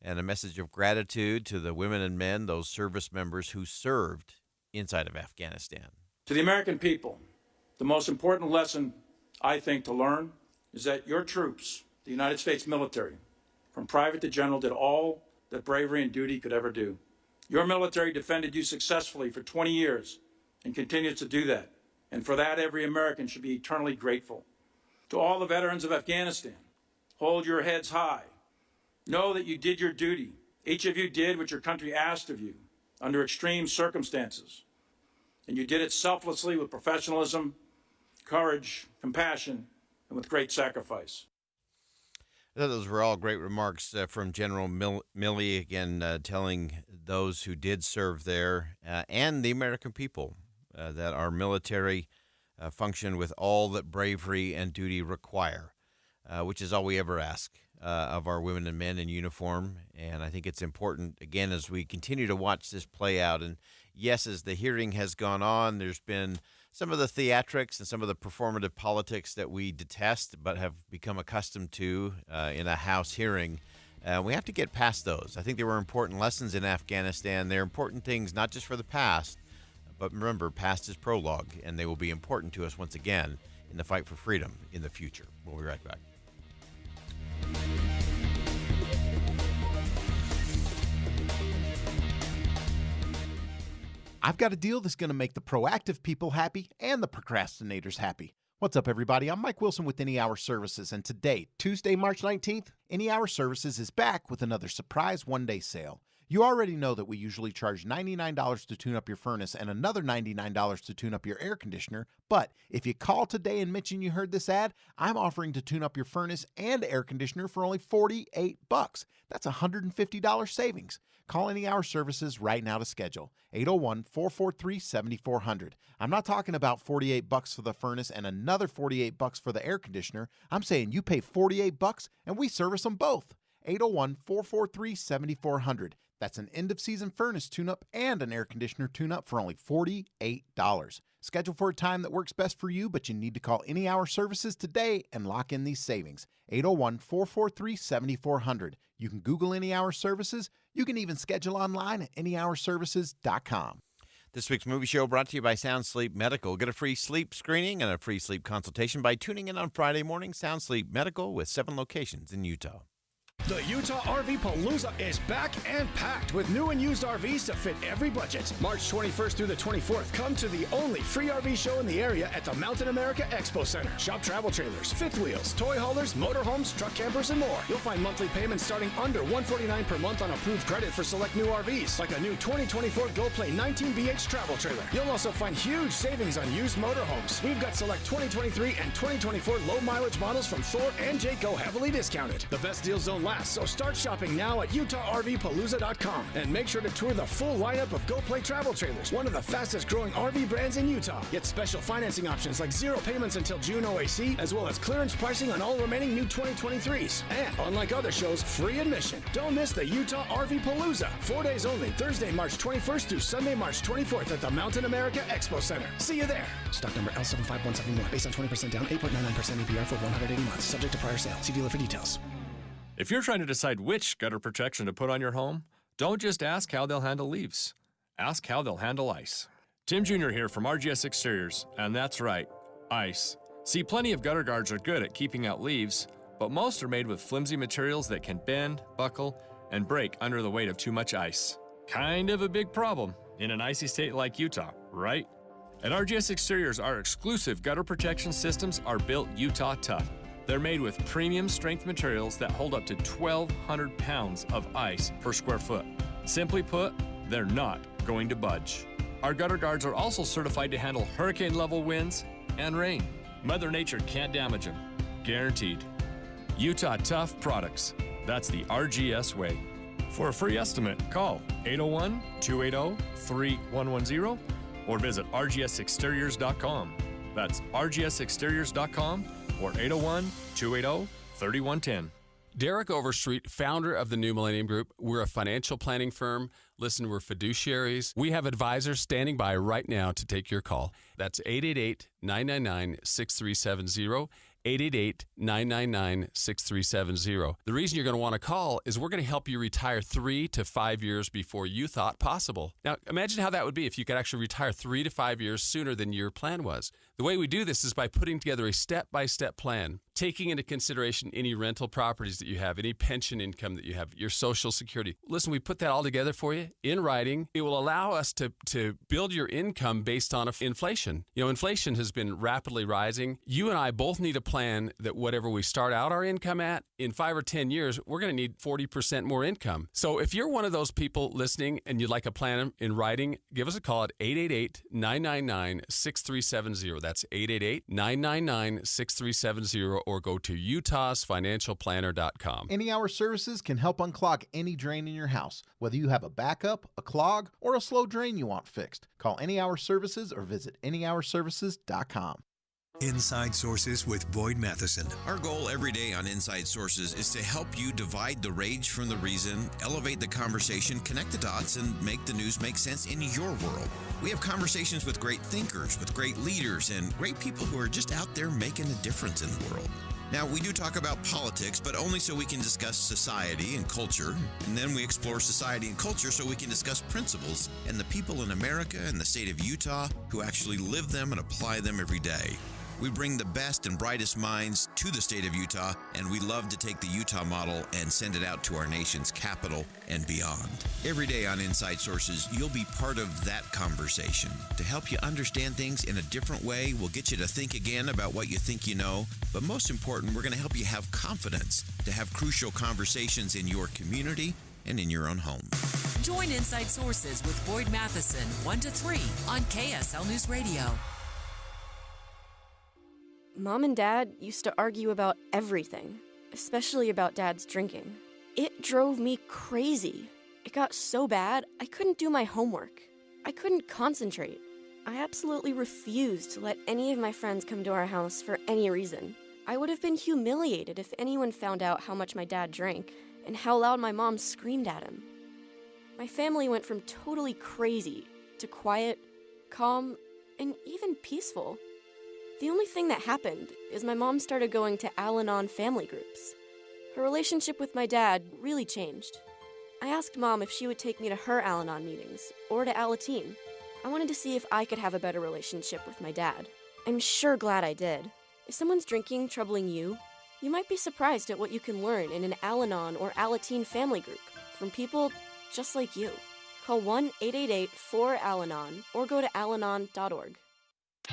and a message of gratitude to the women and men, those service members who served inside of Afghanistan. To the American people, the most important lesson, I think, to learn is that your troops, the United States military, from private to general, did all that bravery and duty could ever do. Your military defended you successfully for 20 years and continues to do that. And for that, every American should be eternally grateful. To all the veterans of Afghanistan, hold your heads high. Know that you did your duty. Each of you did what your country asked of you under extreme circumstances. And you did it selflessly with professionalism, courage, compassion, and with great sacrifice. I thought those were all great remarks from General Milley, again, telling those who did serve there and the American people that our military function with all that bravery and duty require, which is all we ever ask of our women and men in uniform. And I think it's important, again, as we continue to watch this play out. And yes, as the hearing has gone on, there's been some of the theatrics and some of the performative politics that we detest but have become accustomed to in a House hearing. We have to get past those. I think there were important lessons in Afghanistan. They're important things not just for the past, But remember, past is prologue, and they will be important to us once again in the fight for freedom in the future. We'll be right back. I've got a deal that's going to make the proactive people happy and the procrastinators happy. What's up, everybody? I'm Mike Wilson with Any Hour Services, and today, Tuesday, March 19th, Any Hour Services is back with another surprise one-day sale. You already know that we usually charge $99 to tune up your furnace and another $99 to tune up your air conditioner, but if you call today and mention you heard this ad, I'm offering to tune up your furnace and air conditioner for only $48. That's $150 savings. Call Any Hour Services right now to schedule. 801-443-7400. I'm not talking about $48 for the furnace and another $48 for the air conditioner. I'm saying you pay $48 and we service them both. 801-443-7400. That's an end-of-season furnace tune-up and an air conditioner tune-up for only $48. Schedule for a time that works best for you, but you need to call Any Hour Services today and lock in these savings. 801-443-7400. You can Google Any Hour Services. You can even schedule online at anyhourservices.com. This week's movie show brought to you by Sound Sleep Medical. Get a free sleep screening and a free sleep consultation by tuning in on Friday morning. Sound Sleep Medical with 7 locations in Utah. The Utah RV Palooza is back and packed with new and used RVs to fit every budget. March 21st through the 24th, come to the only free RV show in the area at the Mountain America Expo Center. Shop travel trailers, fifth wheels, toy haulers, motorhomes, truck campers, and more. You'll find monthly payments starting under $149 per month on approved credit for select new RVs, like a new 2024 GoPlay 19BH travel trailer. You'll also find huge savings on used motorhomes. We've got select 2023 and 2024 low mileage models from Thor and Jayco heavily discounted. The best deals don't last, so start shopping now at UtahRVPalooza.com and make sure to tour the full lineup of GoPlay travel trailers, one of the fastest growing RV brands in Utah. Get special financing options like 0 payments until June OAC, as well as clearance pricing on all remaining new 2023s. And unlike other shows, free admission. Don't miss the Utah RV Palooza. 4 days only, Thursday, March 21st through Sunday, March 24th at the Mountain America Expo Center. See you there. Stock number L75171. Based on 20% down, 8.99% APR for 180 months. Subject to prior sale. See dealer for details. If you're trying to decide which gutter protection to put on your home, don't just ask how they'll handle leaves. Ask how they'll handle ice. Tim Jr. here from RGS Exteriors, and that's right, ice. See, plenty of gutter guards are good at keeping out leaves, but most are made with flimsy materials that can bend, buckle, and break under the weight of too much ice. Kind of a big problem in an icy state like Utah, right? At RGS Exteriors, our exclusive gutter protection systems are built Utah tough. They're made with premium strength materials that hold up to 1,200 pounds of ice per square foot. Simply put, they're not going to budge. Our gutter guards are also certified to handle hurricane-level winds and rain. Mother Nature can't damage them. Guaranteed. Utah Tough Products. That's the RGS way. For a free estimate, call 801-280-3110 or visit rgsexteriors.com. That's rgsexteriors.com or 801-280-3110. Derek Overstreet, founder of the New Millennium Group. We're a financial planning firm. Listen, we're fiduciaries. We have advisors standing by right now to take your call. That's 888-999-6370. 888-999-6370. The reason you're going to want to call is we're going to help you retire 3 to 5 years before you thought possible. Now, imagine how that would be if you could actually retire 3 to 5 years sooner than your plan was. The way we do this is by putting together a step-by-step plan, taking into consideration any rental properties that you have, any pension income that you have, your Social Security. Listen, we put that all together for you in writing. It will allow us to build your income based on inflation. You know, inflation has been rapidly rising. You and I both need a plan that whatever we start out our income at, in 5 or 10 years, we're going to need 40% more income. So if you're one of those people listening and you'd like a plan in writing, give us a call at 888-999-6370. That's 888-999-6370, or go to utahsfinancialplanner.com. Any Hour Services can help unclog any drain in your house, whether you have a backup, a clog, or a slow drain you want fixed. Call Any Hour Services or visit anyhourservices.com. Inside Sources with Boyd Matheson. Our goal every day on Inside Sources is to help you divide the rage from the reason, elevate the conversation, connect the dots, and make the news make sense in your world. We have conversations with great thinkers, with great leaders, and great people who are just out there making a difference in the world. Now, we do talk about politics, but only so we can discuss society and culture. And then we explore society and culture so we can discuss principles and the people in America and the state of Utah who actually live them and apply them every day. We bring the best and brightest minds to the state of Utah, and we love to take the Utah model and send it out to our nation's capital and beyond. Every day on Inside Sources, you'll be part of that conversation. To help you understand things in a different way, we'll get you to think again about what you think you know, but most important, we're going to help you have confidence to have crucial conversations in your community and in your own home. Join Inside Sources with Boyd Matheson, 1 to 3 on KSL News Radio. Mom and Dad used to argue about everything, especially about Dad's drinking. It drove me crazy. It got so bad, I couldn't do my homework. I couldn't concentrate. I absolutely refused to let any of my friends come to our house for any reason. I would have been humiliated if anyone found out how much my dad drank and how loud my mom screamed at him. My family went from totally crazy to quiet, calm, and even peaceful. The only thing that happened is my mom started going to Al-Anon family groups. Her relationship with my dad really changed. I asked Mom if she would take me to her Al-Anon meetings or to Alateen. I wanted to see if I could have a better relationship with my dad. I'm sure glad I did. If someone's drinking troubling you, you might be surprised at what you can learn in an Al-Anon or Alateen family group from people just like you. Call 1-888-4-ALANON or go to alanon.org.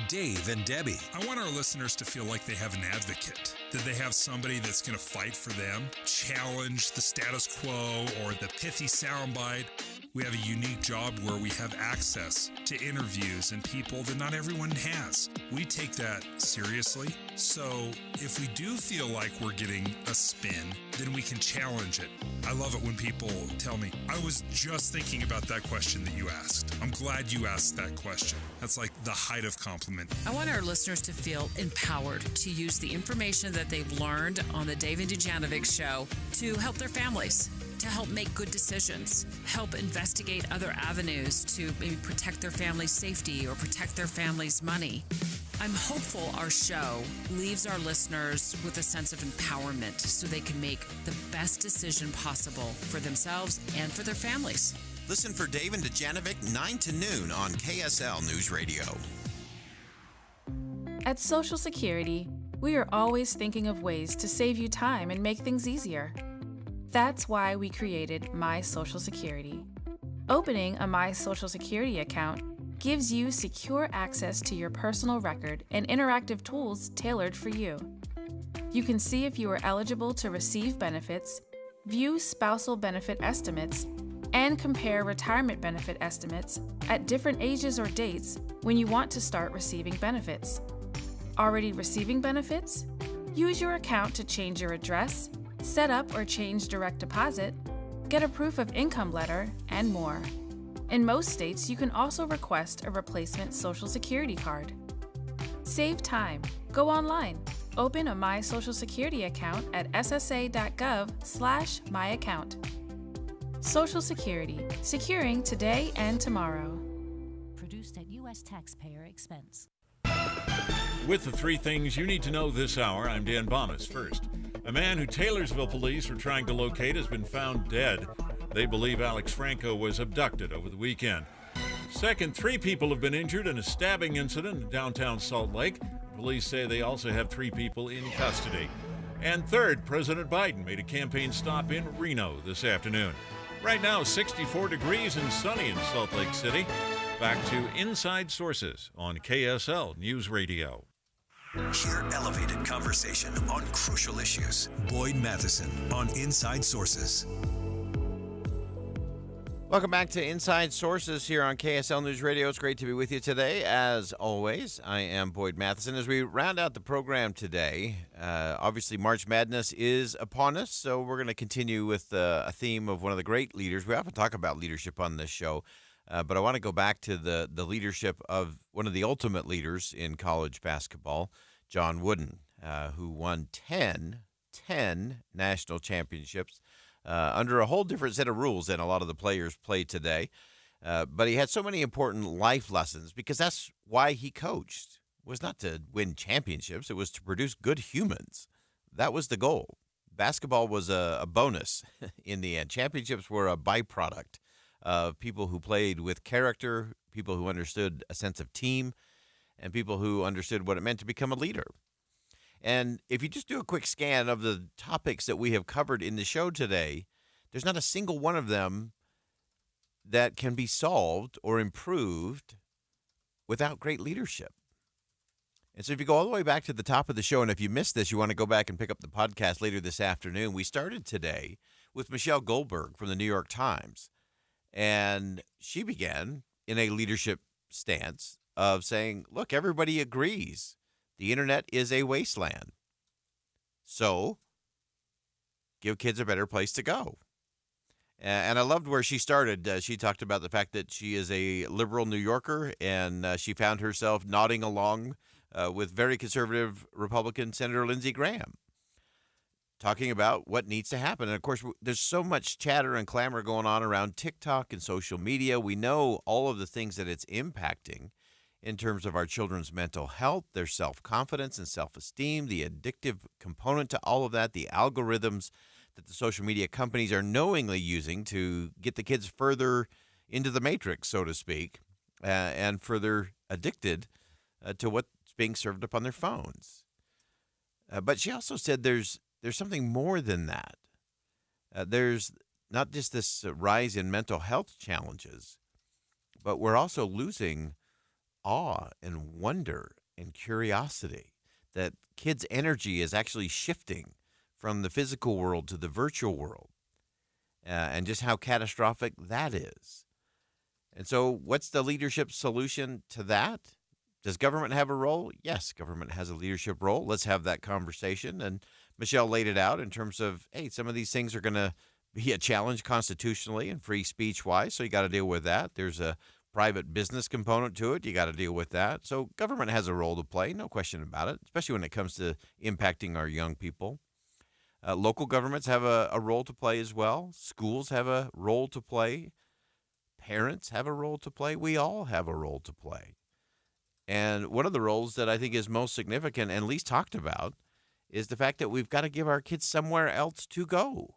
Dave and Debbie. I want our listeners to feel like they have an advocate, that they have somebody that's going to fight for them, challenge the status quo or the pithy soundbite. We have a unique job where we have access to interviews and people that not everyone has. We take that seriously. So if we do feel like we're getting a spin, then we can challenge it. I love it when people tell me, I was just thinking about that question that you asked. I'm glad you asked that question. That's like the height of compliment. I want our listeners to feel empowered to use the information that they've learned on the Dave and Dujanovic Show to help their families, to help make good decisions, help investigate other avenues to maybe protect their family's safety or protect their family's money. I'm hopeful our show leaves our listeners with a sense of empowerment so they can make the best decision possible for themselves and for their families. Listen for Dave and Dujanovic 9 to noon on KSL News Radio. At Social Security, we are always thinking of ways to save you time and make things easier. That's why we created My Social Security. Opening a My Social Security account gives you secure access to your personal record and interactive tools tailored for you. You can see if you are eligible to receive benefits, view spousal benefit estimates, and compare retirement benefit estimates at different ages or dates when you want to start receiving benefits. Already receiving benefits? Use your account to change your address, set up or change direct deposit, get a proof of income letter, and more. In most states, you can also request a replacement Social Security card. Save time. Go online. Open a My Social Security account at ssa.gov/myaccount. Social Security, securing today and tomorrow. Produced at U.S. taxpayer expense. With the three things you need to know this hour, I'm Dan Bomas. First, a man who Taylorsville police are trying to locate has been found dead. They believe Alex Franco was abducted over the weekend. Second, 3 people have been injured in a stabbing incident in downtown Salt Lake. Police say they also have 3 people in custody. And third, President Biden made a campaign stop in Reno this afternoon. Right now, 64 degrees and sunny in Salt Lake City. Back to Inside Sources on KSL News Radio. Hear elevated conversation on crucial issues. Boyd Matheson on Inside Sources. Welcome back to Inside Sources here on KSL News Radio. It's great to be with you today. As always, I am Boyd Matheson. As we round out the program today, obviously March Madness is upon us, so we're going to continue with a theme of one of the great leaders. We often talk about leadership on this show, but I want to go back to the leadership of one of the ultimate leaders in college basketball, John Wooden, who won 10 national championships under a whole different set of rules than a lot of the players play today. But he had so many important life lessons because that's why he coached. It was not to win championships. It was to produce good humans that was the goal. Basketball was a bonus in the end. Championships were a byproduct of people who played with character, people who understood a sense of team, and people who understood what it meant to become a leader. And if you just do a quick scan of the topics that we have covered in the show today, there's not a single one of them that can be solved or improved without great leadership. And so if you go all the way back to the top of the show, and if you missed this, you want to go back and pick up the podcast later this afternoon, we started today with Michelle Goldberg from the New York Times. And she began in a leadership stance of saying, look, everybody agrees the internet is a wasteland. So give kids a better place to go. And I loved where she started. She talked about the fact that she is a liberal New Yorker, and she found herself nodding along with very conservative Republican Senator Lindsey Graham, talking about what needs to happen. And, of course, there's so much chatter and clamor going on around TikTok and social media. We know all of the things that it's impacting in terms of our children's mental health, their self-confidence and self-esteem, the addictive component to all of that, the algorithms that the social media companies are knowingly using to get the kids further into the matrix, so to speak, and further addicted to what's being served up on their phones. But she also said there's something more than that. There's not just this rise in mental health challenges, but we're also losing awe and wonder and curiosity, that kids' energy is actually shifting from the physical world to the virtual world, and just how catastrophic that is. And so what's the leadership solution to that? Does government have a role? Yes, government has a leadership role. Let's have that conversation. And Michelle laid it out in terms of, hey, some of these things are going to be a challenge constitutionally and free speech-wise, so you got to deal with that. There's a private business component to it. You got to deal with that. So government has a role to play, no question about it, especially when it comes to impacting our young people. Local governments have a role to play as well. Schools have a role to play. Parents have a role to play. We all have a role to play. And one of the roles that I think is most significant and least talked about is the fact that we've got to give our kids somewhere else to go.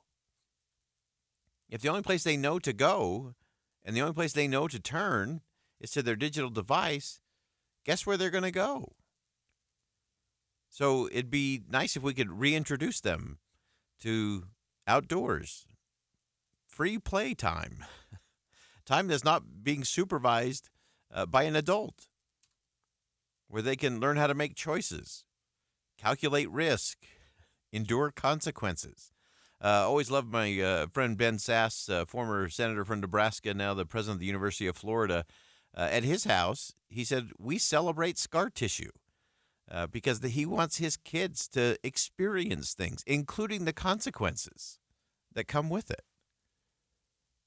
If the only place they know to go and the only place they know to turn is to their digital device, guess where they're going to go? So it'd be nice if we could reintroduce them to outdoors, free play time, time that's not being supervised by an adult, where they can learn how to make choices, calculate risk, endure consequences. Always loved my friend Ben Sass, former senator from Nebraska, now the president of the University of Florida. At his house, he said, we celebrate scar tissue because he wants his kids to experience things, including the consequences that come with it.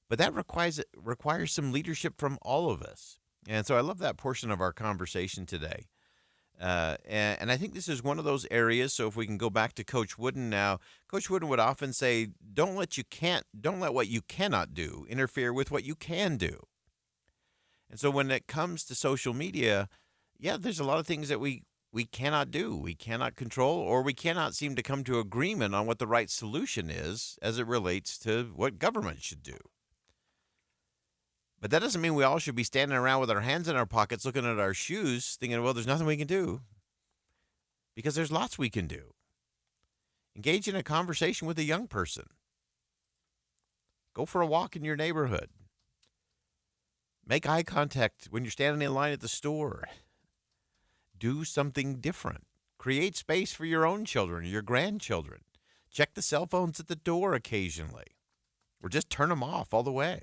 But that requires some leadership from all of us. And so I love that portion of our conversation today. And I think this is one of those areas. So if we can go back to Coach Wooden now, Coach Wooden would often say, don't let what you cannot do interfere with what you can do. And so when it comes to social media, yeah, there's a lot of things that we cannot do, we cannot control, or we cannot seem to come to agreement on what the right solution is as it relates to what government should do. But that doesn't mean we all should be standing around with our hands in our pockets looking at our shoes thinking, well, there's nothing we can do. Because there's lots we can do. Engage in a conversation with a young person. Go for a walk in your neighborhood. Make eye contact when you're standing in line at the store. Do something different. Create space for your own children, your grandchildren. Check the cell phones at the door occasionally. Or just turn them off all the way.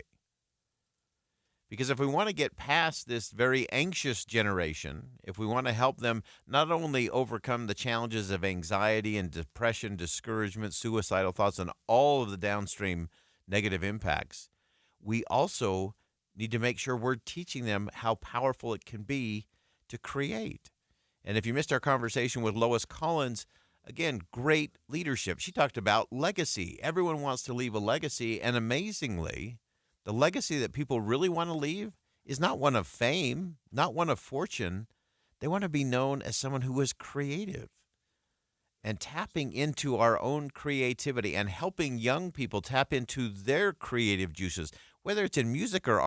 Because if we want to get past this very anxious generation, if we want to help them not only overcome the challenges of anxiety and depression, discouragement, suicidal thoughts, and all of the downstream negative impacts, we also need to make sure we're teaching them how powerful it can be to create. And if you missed our conversation with Lois Collins, again, great leadership. She talked about legacy. Everyone wants to leave a legacy, and amazingly, the legacy that people really want to leave is not one of fame, not one of fortune. They want to be known as someone who was creative. and tapping into our own creativity and helping young people tap into their creative juices, whether it's in music or